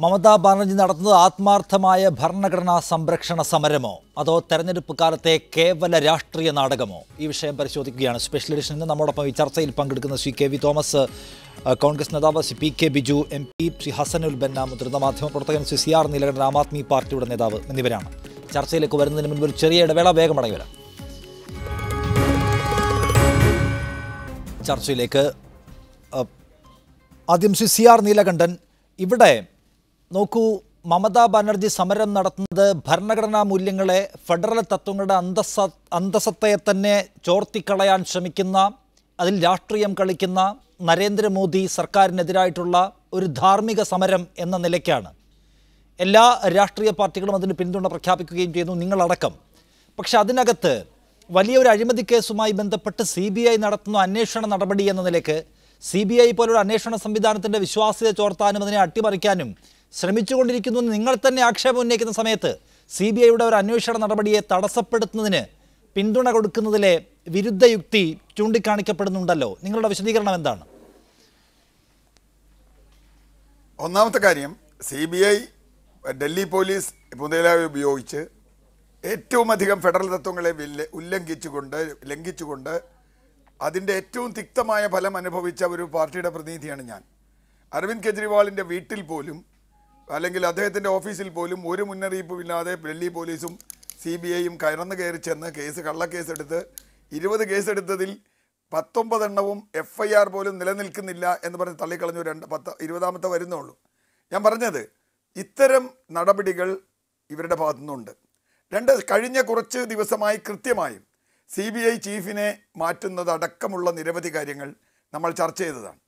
മമതാ ബാനർജി നടത്തുന്നത് ആത്മാർത്ഥമായ ഭരണഘടനാ സംരക്ഷണ സമരമോ അതോ തെരഞ്ഞെടുപ്പ് കാലത്തെ കേവല രാഷ്ട്രീയ നാടകമോ? ഈ വിഷയം പരിശോധിക്കുകയാണ് സ്പെഷ്യൽ എഡിഷൻ. ഇന്ന് നമ്മോടൊപ്പം ഈ ചർച്ചയിൽ പങ്കെടുക്കുന്ന ശ്രീ കെ വി തോമസ്, കോൺഗ്രസ് നേതാവ്, Shri P K Biju M P, Shri Hasanul Banna, മുതിർന്ന മാധ്യമപ്രവർത്തകൻ, ശ്രീ സി ആർ നീലകണ്ഠൻ, ആം ആദ്മി പാർട്ടിയുടെ നേതാവ് എന്നിവരാണ്. ചർച്ചയിലേക്ക് വരുന്നതിന് മുൻപ് ഒരു ചെറിയ ഇടവേള, വേഗം മടങ്ങി വരാം. ചർച്ചയിലേക്ക് ആദ്യം ശ്രീ സി ആർ നീലകണ്ഠൻ, ഇവിടെ നോക്കൂ, മമതാ ബാനർജി സമരം നടത്തുന്നത് ഭരണഘടനാ മൂല്യങ്ങളെ, ഫെഡറൽ തത്വങ്ങളുടെ അന്തസ്സത്തെ തന്നെ ചോർത്തിക്കളയാൻ ശ്രമിക്കുന്ന, അതിൽ രാഷ്ട്രീയം കളിക്കുന്ന നരേന്ദ്രമോദി സർക്കാരിനെതിരായിട്ടുള്ള ഒരു ധാർമ്മിക സമരം എന്ന നിലയ്ക്കാണ്. എല്ലാ രാഷ്ട്രീയ പാർട്ടികളും അതിന് പിന്തുണ പ്രഖ്യാപിക്കുകയും ചെയ്യുന്നു, നിങ്ങളടക്കം. പക്ഷെ അതിനകത്ത് വലിയൊരു അഴിമതി കേസുമായി ബന്ധപ്പെട്ട് CBI നടത്തുന്ന അന്വേഷണ നടപടി എന്ന നിലയ്ക്ക് CBI പോലൊരു അന്വേഷണ സംവിധാനത്തിൻ്റെ വിശ്വാസ്യത ചോർത്താനും അതിനെ അട്ടിമറിക്കാനും ശ്രമിച്ചുകൊണ്ടിരിക്കുന്നു എന്ന് നിങ്ങൾ തന്നെ ആക്ഷേപം ഉന്നയിക്കുന്ന സമയത്ത് CBIയുടെ ഒരു അന്വേഷണ നടപടിയെ തടസ്സപ്പെടുത്തുന്നതിന് പിന്തുണ കൊടുക്കുന്നതിലെ വിരുദ്ധ യുക്തി ചൂണ്ടിക്കാണിക്കപ്പെടുന്നുണ്ടല്ലോ. നിങ്ങളുടെ വിശദീകരണം എന്താണ്? ഒന്നാമത്തെ കാര്യം, CBI ഡൽഹി പോലീസ് മുതലായി ഉപയോഗിച്ച് ഏറ്റവും അധികം ഫെഡറൽ തത്വങ്ങളെ ലംഘിച്ചുകൊണ്ട് അതിൻ്റെ ഏറ്റവും തിക്തമായ ഫലം അനുഭവിച്ച ഒരു പാർട്ടിയുടെ പ്രതിനിധിയാണ് ഞാൻ. അരവിന്ദ് കെജ്രിവാളിൻ്റെ വീട്ടിൽ പോലും അല്ലെങ്കിൽ അദ്ദേഹത്തിൻ്റെ ഓഫീസിൽ പോലും ഒരു മുന്നറിയിപ്പുമില്ലാതെ ഡൽഹി പോലീസും CBIയും കയറി ചെന്ന് കള്ളക്കേസെടുത്ത് 20 കേസെടുത്തതിൽ 19 എണ്ണവും FIR പോലും നിലനിൽക്കുന്നില്ല എന്ന് പറഞ്ഞ് തള്ളിക്കളഞ്ഞു. 20ാമത്തെ വരുന്നുള്ളൂ. ഞാൻ പറഞ്ഞത്, ഇത്തരം നടപടികൾ ഇവരുടെ ഭാഗത്തുനിന്നുണ്ട്. കഴിഞ്ഞ കുറച്ച് ദിവസമായി കൃത്യമായും CBI ചീഫിനെ മാറ്റുന്നതടക്കമുള്ള നിരവധി കാര്യങ്ങൾ നമ്മൾ ചർച്ച ചെയ്തതാണ്.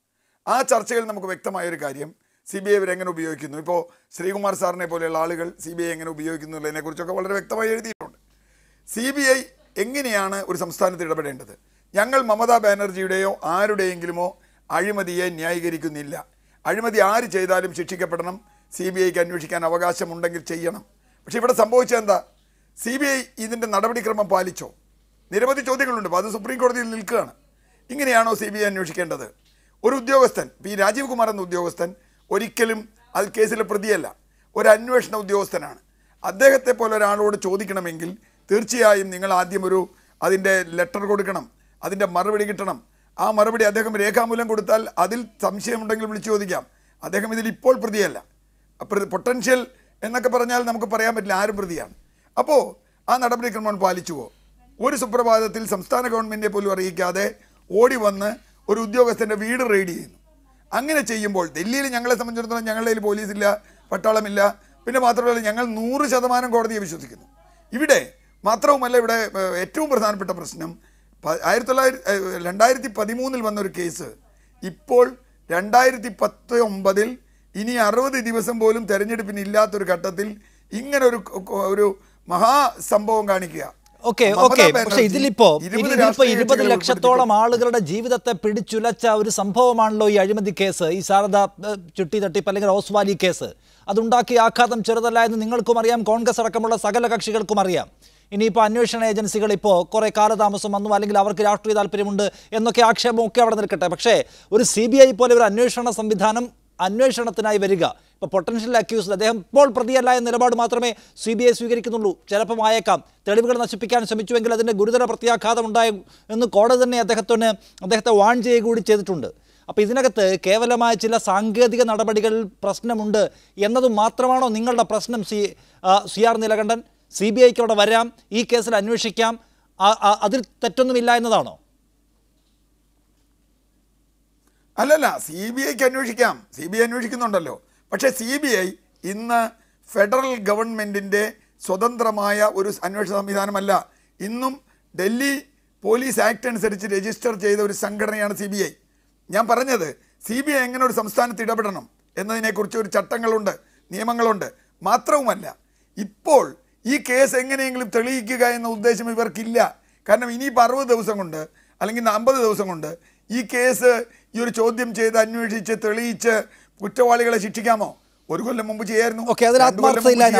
ആ ചർച്ചയിൽ നമുക്ക് വ്യക്തമായൊരു കാര്യം, CBI ഇവരെങ്ങനെ ഉപയോഗിക്കുന്നു, ഇപ്പോൾ ശ്രീകുമാർ സാറിനെ പോലെയുള്ള ആളുകൾ CBI എങ്ങനെ ഉപയോഗിക്കുന്നു എന്നതിനെക്കുറിച്ചൊക്കെ വളരെ വ്യക്തമായി എഴുതിയിട്ടുണ്ട്. CBI എങ്ങനെയാണ് ഒരു സംസ്ഥാനത്ത് ഇടപെടേണ്ടത്? ഞങ്ങൾ മമതാ ബാനർജിയുടെയോ ആരുടെയെങ്കിലുമോ അഴിമതിയെ ന്യായീകരിക്കുന്നില്ല. അഴിമതി ആര് ചെയ്താലും ശിക്ഷിക്കപ്പെടണം, CBIക്ക് അന്വേഷിക്കാൻ അവകാശമുണ്ടെങ്കിൽ ചെയ്യണം. പക്ഷേ ഇവിടെ സംഭവിച്ചതെന്താ? CBI ഇതിൻ്റെ നടപടിക്രമം പാലിച്ചോ? നിരവധി ചോദ്യങ്ങളുണ്ട്. അപ്പോൾ അത് സുപ്രീം കോടതിയിൽ നിൽക്കുകയാണ്. ഇങ്ങനെയാണോ CBI അന്വേഷിക്കേണ്ടത്? ഒരു ഉദ്യോഗസ്ഥൻ, രാജീവ് കുമാർ എന്ന ഉദ്യോഗസ്ഥൻ ഒരിക്കലും അത് കേസിലെ പ്രതിയല്ല, ഒരു അന്വേഷണ ഉദ്യോഗസ്ഥനാണ്. അദ്ദേഹത്തെ പോലെ ഒരാളോട് ചോദിക്കണമെങ്കിൽ തീർച്ചയായും നിങ്ങൾ ആദ്യം അതിൻ്റെ ലെറ്റർ കൊടുക്കണം, അതിൻ്റെ മറുപടി കിട്ടണം. ആ മറുപടി അദ്ദേഹം രേഖാമൂലം കൊടുത്താൽ അതിൽ സംശയമുണ്ടെങ്കിൽ വിളിച്ചു ചോദിക്കാം. അദ്ദേഹം ഇതിൽ ഇപ്പോൾ പ്രതിയല്ല. പൊട്ടൻഷ്യൽ എന്നൊക്കെ പറഞ്ഞാൽ നമുക്ക് പറയാൻ പറ്റില്ല ആരും പ്രതിയാണ്. അപ്പോൾ ആ നടപടിക്രമം പാലിച്ചുവോ? ഒരു സുപ്രഭാതത്തിൽ സംസ്ഥാന ഗവൺമെൻറ്റിനെ പോലും അറിയിക്കാതെ ഓടി വന്ന് ഒരു ഉദ്യോഗസ്ഥൻ്റെ വീട് റെയ്ഡ് ചെയ്യുന്നു. അങ്ങനെ ചെയ്യുമ്പോൾ ഡൽഹിയിൽ ഞങ്ങളെ സംബന്ധിച്ചിടത്തോളം ഞങ്ങളുടെ കയ്യിൽ പോലീസില്ല, പട്ടാളമില്ല. പിന്നെ മാത്രമല്ല, ഞങ്ങൾ 100% കോടതിയെ വിശ്വസിക്കുന്നു. ഇവിടെ മാത്രവുമല്ല, ഇവിടെ ഏറ്റവും പ്രധാനപ്പെട്ട പ്രശ്നം 2013 വന്നൊരു കേസ് ഇപ്പോൾ 2019 ഇനി 60 ദിവസം പോലും തെരഞ്ഞെടുപ്പിന് ഇല്ലാത്തൊരു ഘട്ടത്തിൽ ഇങ്ങനെ ഒരു മഹാസംഭവം കാണിക്കുക. പക്ഷെ ഇതിലിപ്പോ 20 ലക്ഷത്തോളം ആളുകളുടെ ജീവിതത്തെ പിടിച്ചുലച്ച ഒരു സംഭവമാണല്ലോ ഈ അഴിമതി കേസ്, ഈ ശാരദ ചുട്ടി തട്ടിപ്പ് അല്ലെങ്കിൽ ഓസ്വാലി കേസ്. അതുണ്ടാക്കിയ ആഘാതം ചെറുതല്ല എന്ന് നിങ്ങൾക്കും അറിയാം, കോൺഗ്രസ് അടക്കമുള്ള സകല കക്ഷികൾക്കും അറിയാം. ഇനിയിപ്പോൾ അന്വേഷണ ഏജൻസികൾ ഇപ്പോൾ കുറേ കാലതാമസം വന്നു, അല്ലെങ്കിൽ അവർക്ക് രാഷ്ട്രീയ താല്പര്യമുണ്ട് എന്നൊക്കെ ആക്ഷേപമൊക്കെ അവിടെ നിൽക്കട്ടെ. പക്ഷേ ഒരു CBI പോലെ ഒരു അന്വേഷണ സംവിധാനം അന്വേഷണത്തിനായി വരിക, ഇപ്പോൾ പൊട്ടൻഷ്യൽ അക്യൂസ്ഡ്, അദ്ദേഹം ഇപ്പോൾ പ്രതിയല്ല എന്ന നിലപാട് മാത്രമേ CBI സ്വീകരിക്കുന്നുള്ളൂ. ചിലപ്പം ആയേക്കാം, തെളിവുകൾ നശിപ്പിക്കാൻ ശ്രമിച്ചുവെങ്കിൽ അതിൻ്റെ ഗുരുതര പ്രത്യാഘാതം ഉണ്ടാകും എന്ന് കോടതി തന്നെ അദ്ദേഹത്തെ വാൺ ചെയ്യുക കൂടി ചെയ്തിട്ടുണ്ട്. അപ്പോൾ ഇതിനകത്ത് കേവലമായ ചില സാങ്കേതിക നടപടികൾ പ്രശ്നമുണ്ട് എന്നതും മാത്രമാണോ നിങ്ങളുടെ പ്രശ്നം? സി ആർ നീലകണ്ഠൻ, CBIക്ക് അവിടെ വരാം, ഈ കേസിൽ അന്വേഷിക്കാം, അതിൽ തെറ്റൊന്നുമില്ല എന്നതാണോ? അല്ലല്ല, CBIക്ക് അന്വേഷിക്കാം, CBI അന്വേഷിക്കുന്നുണ്ടല്ലോ. പക്ഷേ CBI ഇന്ന് ഫെഡറൽ ഗവൺമെൻറ്റിൻ്റെ സ്വതന്ത്രമായ ഒരു അന്വേഷണ സംവിധാനമല്ല. ഇന്നും ഡൽഹി പോലീസ് ആക്ട് അനുസരിച്ച് രജിസ്റ്റർ ചെയ്ത ഒരു സംഘടനയാണ് CBI. ഞാൻ പറഞ്ഞത്, CBI എങ്ങനെ ഒരു സംസ്ഥാനത്ത് ഇടപെടണം എന്നതിനെക്കുറിച്ച് ഒരു ചട്ടങ്ങളുണ്ട്, നിയമങ്ങളുണ്ട്. മാത്രവുമല്ല, ഇപ്പോൾ ഈ കേസ് എങ്ങനെയെങ്കിലും തെളിയിക്കുക എന്ന ഉദ്ദേശം ഇവർക്കില്ല. കാരണം ഇനിയിപ്പോൾ 60 ദിവസം കൊണ്ട് അല്ലെങ്കിൽ 50 ദിവസം കൊണ്ട് ഈ കേസ് ഈ ഒരു ചോദ്യം ചെയ്ത് അന്വേഷിച്ച് തെളിയിച്ച് കുറ്റവാളികളെ ശിക്ഷിക്കാമോ? ഒരു കൊല്ലം മുമ്പ് ചെയ്യായിരുന്നു. ഓക്കെ, അതിൽ ആത്മാർത്ഥതയിലാണ്.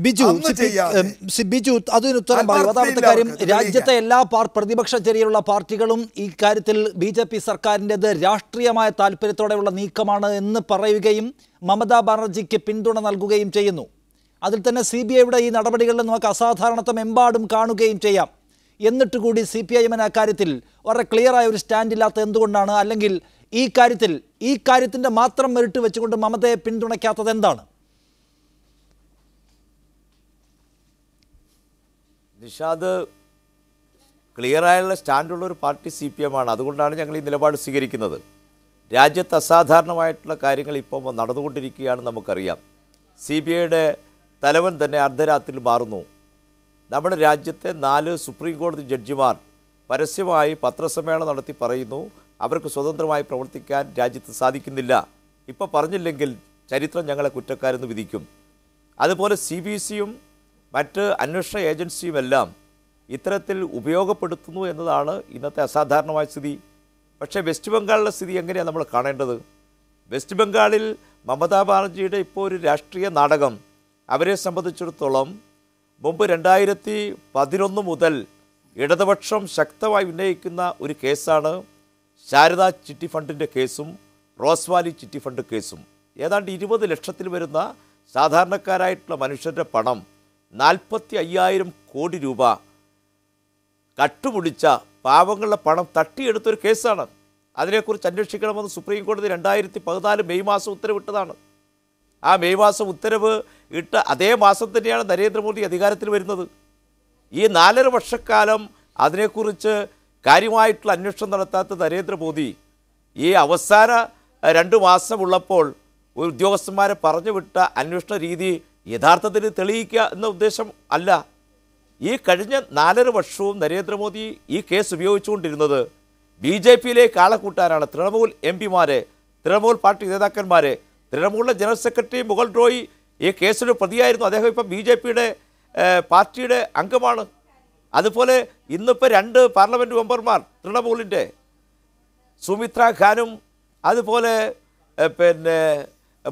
ബിജു അതിന് ഉത്തരം പറയും. അതാമത്തെ കാര്യം, രാജ്യത്തെ എല്ലാ പ്രതിപക്ഷ ചേരിയിലുള്ള പാർട്ടികളും ഈ കാര്യത്തിൽ BJP സർക്കാരിൻ്റെത് രാഷ്ട്രീയമായ താല്പര്യത്തോടെയുള്ള നീക്കമാണ് എന്ന് പറയുകയും മമതാ ബാനർജിക്ക് പിന്തുണ നൽകുകയും ചെയ്യുന്നു. അതിൽ തന്നെ CBIയുടെ ഈ നടപടികളിൽ നമുക്ക് അസാധാരണത്വം എമ്പാടും കാണുകയും ചെയ്യാം. എന്നിട്ട് കൂടി CPIM അക്കാര്യത്തിൽ വളരെ ക്ലിയറായ ഒരു സ്റ്റാൻഡ് ഇല്ലാത്ത എന്തുകൊണ്ടാണ്? അല്ലെങ്കിൽ ഈ കാര്യത്തിൻ്റെ മാത്രം മെറിറ്റ് വെച്ചുകൊണ്ട് മമതയെ പിന്തുണയ്ക്കാത്തത് എന്താണ്? നിഷാദ്, ക്ലിയറായുള്ള സ്റ്റാൻഡുള്ള ഒരു പാർട്ടി CPM ആണ്. അതുകൊണ്ടാണ് ഞങ്ങൾ ഈ നിലപാട് സ്വീകരിക്കുന്നത്. രാജ്യത്ത് അസാധാരണമായിട്ടുള്ള കാര്യങ്ങൾ ഇപ്പോൾ നടന്നുകൊണ്ടിരിക്കുകയാണ്. നമുക്കറിയാം, CBIയുടെ തലവൻ തന്നെ അർദ്ധരാത്രിയിൽ മാറുന്നു. നമ്മുടെ രാജ്യത്തെ 4 സുപ്രീം കോടതി ജഡ്ജിമാർ പരസ്യമായി പത്രസമ്മേളനം നടത്തി പറയുന്നു അവർക്ക് സ്വതന്ത്രമായി പ്രവർത്തിക്കാൻ രാജ്യത്ത് സാധിക്കുന്നില്ല. ഇപ്പോൾ പറഞ്ഞില്ലെങ്കിൽ ചരിത്രം ഞങ്ങളെ കുറ്റക്കാരെന്ന് വിധിക്കും. അതുപോലെ CBCയും മറ്റ് അന്വേഷണ ഏജൻസിയുമെല്ലാം ഇത്തരത്തിൽ ഉപയോഗപ്പെടുത്തുന്നു എന്നതാണ് ഇന്നത്തെ അസാധാരണമായ സ്ഥിതി. പക്ഷേ വെസ്റ്റ് ബംഗാളിലെ സ്ഥിതി എങ്ങനെയാണ് നമ്മൾ കാണേണ്ടത്? വെസ്റ്റ് ബംഗാളിൽ മമതാ ബാനർജിയുടെ ഇപ്പോൾ ഒരു രാഷ്ട്രീയ നാടകം അവരെ സംബന്ധിച്ചിടത്തോളം മുമ്പ് 2011 മുതൽ ഇടതുപക്ഷം ശക്തമായി ഉന്നയിക്കുന്ന ഒരു കേസാണ് ശാരദ ചിട്ടി ഫണ്ടിൻ്റെ കേസും റോസ് വാലി ചിട്ടി ഫണ്ട് കേസും. ഏതാണ്ട് 20 ലക്ഷത്തിൽ വരുന്ന സാധാരണക്കാരായിട്ടുള്ള മനുഷ്യരുടെ പണം 45,000 കോടി രൂപ കട്ടുപിടിച്ച പാവങ്ങളുടെ പണം തട്ടിയെടുത്തൊരു കേസാണ്. അതിനെക്കുറിച്ച് അന്വേഷിക്കണമെന്ന് സുപ്രീം കോടതി 2014 മെയ് മാസം ഉത്തരവിട്ടതാണ്. ആ മെയ് മാസം ഉത്തരവ് ഇട്ട അതേ മാസം തന്നെയാണ് നരേന്ദ്രമോദി അധികാരത്തിൽ വരുന്നത്. ഈ 4.5 വർഷക്കാലം അതിനെക്കുറിച്ച് കാര്യമായിട്ടുള്ള അന്വേഷണം നടത്താത്ത നരേന്ദ്രമോദി ഈ അവസാന 2 മാസമുള്ളപ്പോൾ ഉദ്യോഗസ്ഥന്മാരെ പറഞ്ഞു വിട്ട അന്വേഷണ രീതി യഥാർത്ഥത്തിൽ തെളിയിക്കുക എന്ന ഉദ്ദേശം അല്ല. ഈ കഴിഞ്ഞ 4.5 വർഷവും നരേന്ദ്രമോദി ഈ കേസ് ഉപയോഗിച്ചുകൊണ്ടിരുന്നത് BJPയിലേക്ക് ആളെ കൂട്ടാനാണ്. തൃണമൂൽ MPമാരെ, തൃണമൂൽ പാർട്ടി നേതാക്കന്മാരെ, തൃണമൂലിലെ ജനറൽ സെക്രട്ടറി മുഗൾ റോയ് ഈ കേസിന് പ്രതിയായിരുന്നു. അദ്ദേഹം ഇപ്പം BJPയുടെ പാർട്ടിയുടെ അംഗമാണ്. അതുപോലെ ഇന്നിപ്പോൾ 2 പാർലമെൻറ്റ് മെമ്പർമാർ തൃണമൂലിൻ്റെ, സുമിത്ര ഖാനും അതുപോലെ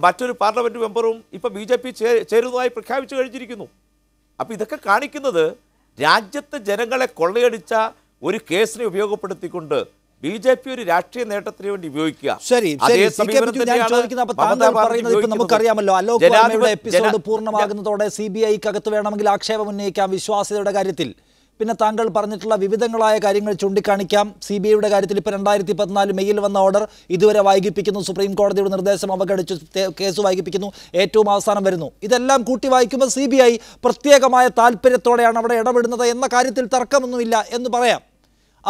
മറ്റൊരു പാർലമെൻറ്റ് മെമ്പറും ഇപ്പോൾ BJP ചേരുന്നതായി പ്രഖ്യാപിച്ചു കഴിഞ്ഞിരിക്കുന്നു. അപ്പോൾ ഇതൊക്കെ കാണിക്കുന്നത് രാജ്യത്തെ ജനങ്ങളെ കൊള്ളയടിച്ച ഒരു കേസിനെ ഉപയോഗപ്പെടുത്തിക്കൊണ്ട് BJP ഒരു രാഷ്ട്രീയ നേട്ടത്തിന് വേണ്ടി ഉപയോഗിക്കുക. നമുക്കറിയാമല്ലോ, അലോക് വർമ്മയുടെ എപ്പിസോഡ് പൂർണ്ണമാകുന്നതോടെ CBIക്കകത്ത് വേണമെങ്കിൽ ആക്ഷേപം ഉന്നയിക്കാം വിശ്വാസ്യതയുടെ കാര്യത്തിൽ. പിന്നെ താങ്കൾ പറഞ്ഞിട്ടുള്ള വിവിധങ്ങളായ കാര്യങ്ങൾ ചൂണ്ടിക്കാണിക്കാം. CBIയുടെ കാര്യത്തിൽ ഇപ്പോൾ 2014 മെയ്യിൽ വന്ന ഓർഡർ ഇതുവരെ വൈകിപ്പിക്കുന്നു, സുപ്രീം കോടതിയുടെ നിർദ്ദേശം അവഗണിച്ച് കേസ് വൈകിപ്പിക്കുന്നു, ഏറ്റവും അവസാനം വരുന്നു. ഇതെല്ലാം കൂട്ടി വായിക്കുമ്പോൾ CBI പ്രത്യേകമായ താല്പര്യത്തോടെയാണ് അവിടെ ഇടപെടുന്നത് എന്ന കാര്യത്തിൽ തർക്കമൊന്നുമില്ല എന്ന് പറയാം.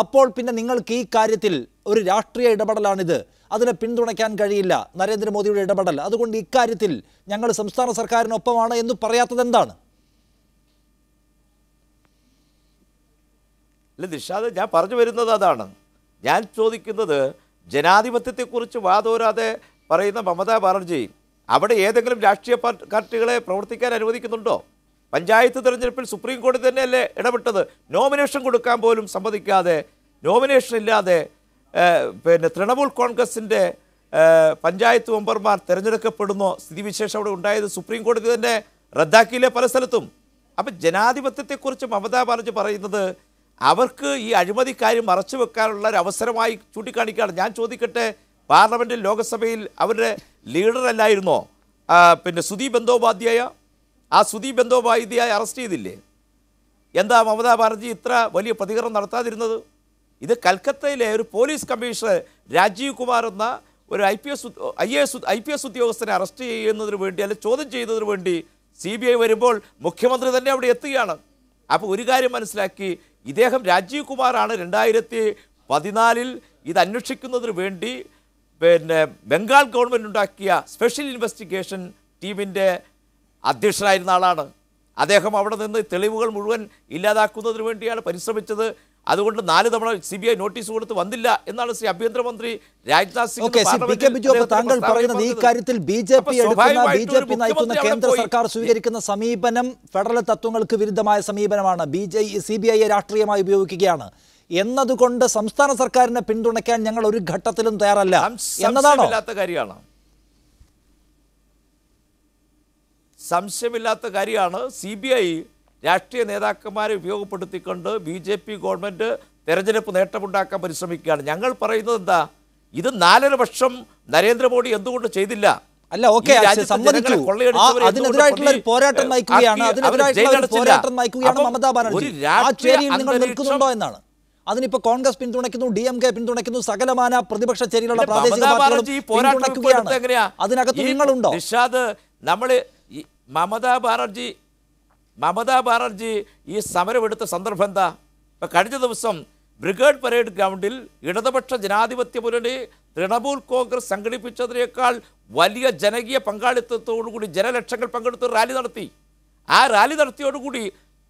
അപ്പോൾ പിന്നെ നിങ്ങൾക്ക് ഈ കാര്യത്തിൽ ഒരു രാഷ്ട്രീയ ഇടപെടലാണിത്, അതിനെ പിന്തുണയ്ക്കാൻ കഴിയില്ല, നരേന്ദ്രമോദിയുടെ ഇടപെടൽ. അതുകൊണ്ട് ഇക്കാര്യത്തിൽ ഞങ്ങൾ സംസ്ഥാന സർക്കാരിനൊപ്പമാണ് എന്ന് പറയാത്തത് എന്താണ്? അല്ല നിഷാദ്, ഞാൻ പറഞ്ഞു വരുന്നത് അതാണ്. ഞാൻ ചോദിക്കുന്നത്, ജനാധിപത്യത്തെക്കുറിച്ച് വാതോരാതെ പറയുന്ന മമതാ ബാനർജി അവിടെ ഏതെങ്കിലും രാഷ്ട്രീയ പാർട്ടികളെ പ്രവർത്തിക്കാൻ അനുവദിക്കുന്നുണ്ടോ? പഞ്ചായത്ത് തിരഞ്ഞെടുപ്പിൽ സുപ്രീം കോടതി തന്നെയല്ലേ ഇടപെട്ടത്? നോമിനേഷൻ കൊടുക്കാൻ പോലും സമ്മതിക്കാതെ, നോമിനേഷൻ ഇല്ലാതെ തൃണമൂൽ കോൺഗ്രസിൻ്റെ പഞ്ചായത്ത് മെമ്പർമാർ തിരഞ്ഞെടുക്കപ്പെടുന്ന സ്ഥിതിവിശേഷം അവിടെ ഉണ്ടായത് സുപ്രീം കോടതി തന്നെ റദ്ദാക്കിയില്ലേ പല സ്ഥലത്തും. അപ്പം ജനാധിപത്യത്തെക്കുറിച്ച് മമതാ ബാനർജി പറയുന്നത് അവർക്ക് ഈ അഴിമതിക്കാര്യം മറച്ചു വെക്കാനുള്ള ഒരു അവസരമായി ചൂണ്ടിക്കാണിക്കുകയാണ്. ഞാൻ ചോദിക്കട്ടെ, പാർലമെൻറ്റിൽ ലോകസഭയിൽ അവരുടെ ലീഡറല്ലായിരുന്നോ സുദീപ് ബന്ദോപാധ്യായ? ആ സുദീപ് ബന്ദോപാധ്യായ അറസ്റ്റ് ചെയ്തില്ലേ? എന്താ മമതാ ബാനർജി ഇത്ര വലിയ പ്രതികരണം നടത്താതിരുന്നത്? ഇത് കൽക്കത്തയിലെ ഒരു പോലീസ് കമ്മീഷണർ രാജീവ് കുമാർ എന്ന ഒരു IPS ഉദ്യോഗസ്ഥനെ അറസ്റ്റ് ചെയ്യുന്നതിന് വേണ്ടി, അല്ലെ ചോദ്യം ചെയ്യുന്നതിന് വേണ്ടി CBI വരുമ്പോൾ മുഖ്യമന്ത്രി തന്നെ അവിടെ എത്തുകയാണ്. അപ്പോൾ ഒരു കാര്യം മനസ്സിലാക്കി, ഇദ്ദേഹം രാജീവ് കുമാറാണ് 2014 ഇത് അന്വേഷിക്കുന്നതിന് വേണ്ടി ബംഗാൾ ഗവൺമെൻറ് ഉണ്ടാക്കിയ സ്പെഷ്യൽ ഇൻവെസ്റ്റിഗേഷൻ ടീമിൻ്റെ അധ്യക്ഷനായിരുന്ന ആളാണ്. അദ്ദേഹം അവിടെ നിന്ന് തെളിവുകൾ മുഴുവൻ ഇല്ലാതാക്കുന്നതിന് വേണ്ടിയാണ് പരിശ്രമിച്ചത്. അതുകൊണ്ട് 4 തവണ CBI നോട്ടീസ് കൊടുത്ത് വന്നില്ല എന്നാണ് ശ്രീ ആഭ്യന്തരമന്ത്രി രാജ്നാഥ് സിംഗ്. താങ്കൾ പറയുന്നത് ഈ കാര്യത്തിൽ BJP നയിക്കുന്ന കേന്ദ്ര സർക്കാർ സ്വീകരിക്കുന്ന സമീപനം ഫെഡറൽ തത്വങ്ങൾക്ക് വിരുദ്ധമായ സമീപനമാണ്, CBI രാഷ്ട്രീയമായി ഉപയോഗിക്കുകയാണ് എന്നതുകൊണ്ട് സംസ്ഥാന സർക്കാരിനെ പിന്തുണയ്ക്കാൻ ഞങ്ങൾ ഒരു ഘട്ടത്തിലും തയ്യാറല്ല എന്നതാണോ? കാര്യമാണ്. സംശയമില്ലാത്ത കാര്യമാണ് CBI രാഷ്ട്രീയ നേതാക്കന്മാരെ ഉപയോഗപ്പെടുത്തിക്കൊണ്ട് BJP ഗവൺമെൻറ് തെരഞ്ഞെടുപ്പ് നേട്ടമുണ്ടാക്കാൻ പരിശ്രമിക്കുകയാണ്. ഞങ്ങൾ പറയുന്നത് എന്താ, ഇത് 4.5 വർഷം നരേന്ദ്രമോദി എന്തുകൊണ്ട് ചെയ്തില്ല? അല്ല, ഓക്കെ, സമ്മതിച്ചു. അതിനെതിരായിട്ടുള്ള ഒരു പോരാട്ടം നയിക്കുകയാണ് മമതാ ബാനർജി. ആ ചേരിയിൽ നിങ്ങൾ നിൽക്കുന്നുണ്ടോ എന്നാണ്. അതിനിപ്പോ കോൺഗ്രസ് പിന്തുണയ്ക്കുന്നു, DMK പിന്തുണയ്ക്കുന്നു, സകലമാന പ്രതിപക്ഷ ചേരിയിലുള്ള പ്രാദേശിക പാർട്ടികളും പിന്തുണയ്ക്കുകയാണ്. അതിനകത്ത് നിങ്ങളുണ്ടോ? നമ്മള് മമതാ ബാനർജി ഈ സമരമെടുത്ത സന്ദർഭം എന്താ? ഇപ്പൊ കഴിഞ്ഞ ദിവസം ബ്രിഗേഡ് പരേഡ് ഗ്രൗണ്ടിൽ ഇടതുപക്ഷ ജനാധിപത്യ മുന്നണി തൃണമൂൽ കോൺഗ്രസ് സംഘടിപ്പിച്ചതിനേക്കാൾ വലിയ ജനകീയ പങ്കാളിത്തത്തോടുകൂടി ജനലക്ഷങ്ങൾ പങ്കെടുത്ത് റാലി നടത്തി. ആ റാലി നടത്തിയോടുകൂടി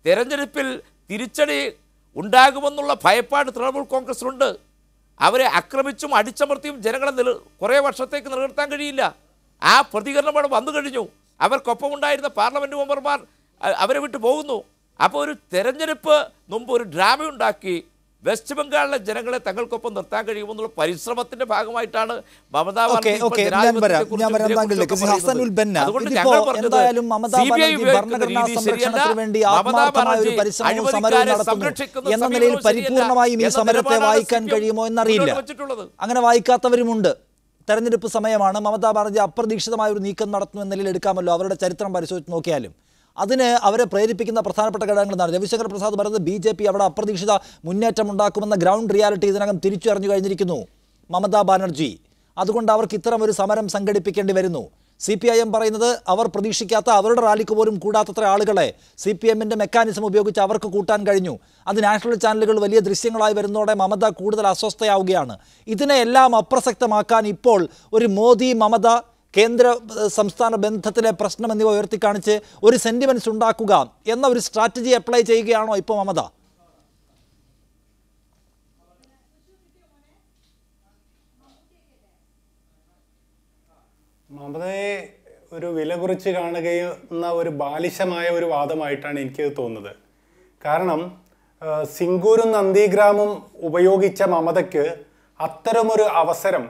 തെരഞ്ഞെടുപ്പിൽ തിരിച്ചടി ഉണ്ടാകുമെന്നുള്ള ഭയപ്പാട് തൃണമൂൽ കോൺഗ്രസിനുണ്ട്. അവരെ ആക്രമിച്ചും അടിച്ചമർത്തിയും ജനങ്ങളെ കുറേ വർഷത്തേക്ക് നിലനിർത്താൻ കഴിയില്ല. ആ പ്രതികരണം അവിടെ വന്നു കഴിഞ്ഞു. അവർക്കൊപ്പമുണ്ടായിരുന്ന പാർലമെൻറ്റ് മെമ്പർമാർ അവരെ വിട്ടു പോകുന്നു. അപ്പോൾ ഒരു തെരഞ്ഞെടുപ്പ് മുമ്പ് ഒരു ഡ്രാമയുണ്ടാക്കി വെസ്റ്റ് ബംഗാളിലെ ജനങ്ങളെ തങ്ങൾക്കൊപ്പം നിർത്താൻ കഴിയുമെന്നുള്ള പരിശ്രമത്തിന്റെ ഭാഗമായിട്ടാണ് മമതാ ബാനർജി. എന്ന നിലയിൽ പരിപൂർണമായും ഈ സമരത്തെ വായിക്കാൻ കഴിയുമോ എന്നറിയില്ല. അങ്ങനെ വായിക്കാത്തവരുമുണ്ട്. തെരഞ്ഞെടുപ്പ് സമയമാണ്. മമതാ ബാനർജി അപ്രതീക്ഷിതമായ ഒരു നീക്കം നടത്തുന്നു എന്ന നിലയിൽ എടുക്കാമല്ലോ. അവരുടെ ചരിത്രം പരിശോധിച്ച് നോക്കിയാലും അതിന് അവരെ പ്രേരിപ്പിക്കുന്ന പ്രധാനപ്പെട്ട ഘടകങ്ങൾ എന്നാണ് രവിശങ്കർ പ്രസാദ് പറയുന്നത്. BJP അവിടെ അപ്രതീക്ഷിത മുന്നേറ്റം ഉണ്ടാക്കുമെന്ന ഗ്രൗണ്ട് റിയാലിറ്റി ഇതിനകം തിരിച്ചറിഞ്ഞു കഴിഞ്ഞിരിക്കുന്നു മമതാ ബാനർജി. അതുകൊണ്ട് അവർക്ക് ഇത്തരം ഒരു സമരം സംഘടിപ്പിക്കേണ്ടി വരുന്നു. CPIM പറയുന്നത് അവർ പ്രതീക്ഷിക്കാത്ത, അവരുടെ റാലിക്ക് പോലും കൂടാത്തത്ര ആളുകളെ CPM-ന്റെ മെക്കാനിസം ഉപയോഗിച്ച് അവർക്ക് കൂട്ടാൻ കഴിഞ്ഞു. അത് നാഷണൽ ചാനലുകൾ വലിയ ദൃശ്യങ്ങളായി വരുന്നതോടെ മമത കൂടുതൽ അസ്വസ്ഥയാവുകയാണ്. ഇതിനെ എല്ലാം അപ്രസക്തമാക്കാൻ ഇപ്പോൾ ഒരു മോദി മമത കേന്ദ്ര സംസ്ഥാന ബന്ധത്തിലെ പ്രശ്നം എന്നിവ ഉയർത്തിക്കാണിച്ച് ഒരു സെന്റിമെന്റ്സ് ഉണ്ടാക്കുക എന്ന ഒരു സ്ട്രാറ്റജി അപ്ലൈ ചെയ്യുകയാണോ ഇപ്പോൾ മമത? മമതയെ ഒരു വില കുറിച്ച് കാണുകയെന്ന ഒരു ബാലിശമായ ഒരു വാദമായിട്ടാണ് എനിക്ക് തോന്നുന്നത്. കാരണം സിംഗൂരും നന്ദിഗ്രാമും ഉപയോഗിച്ച മമതയ്ക്ക് അത്തരമൊരു അവസരം,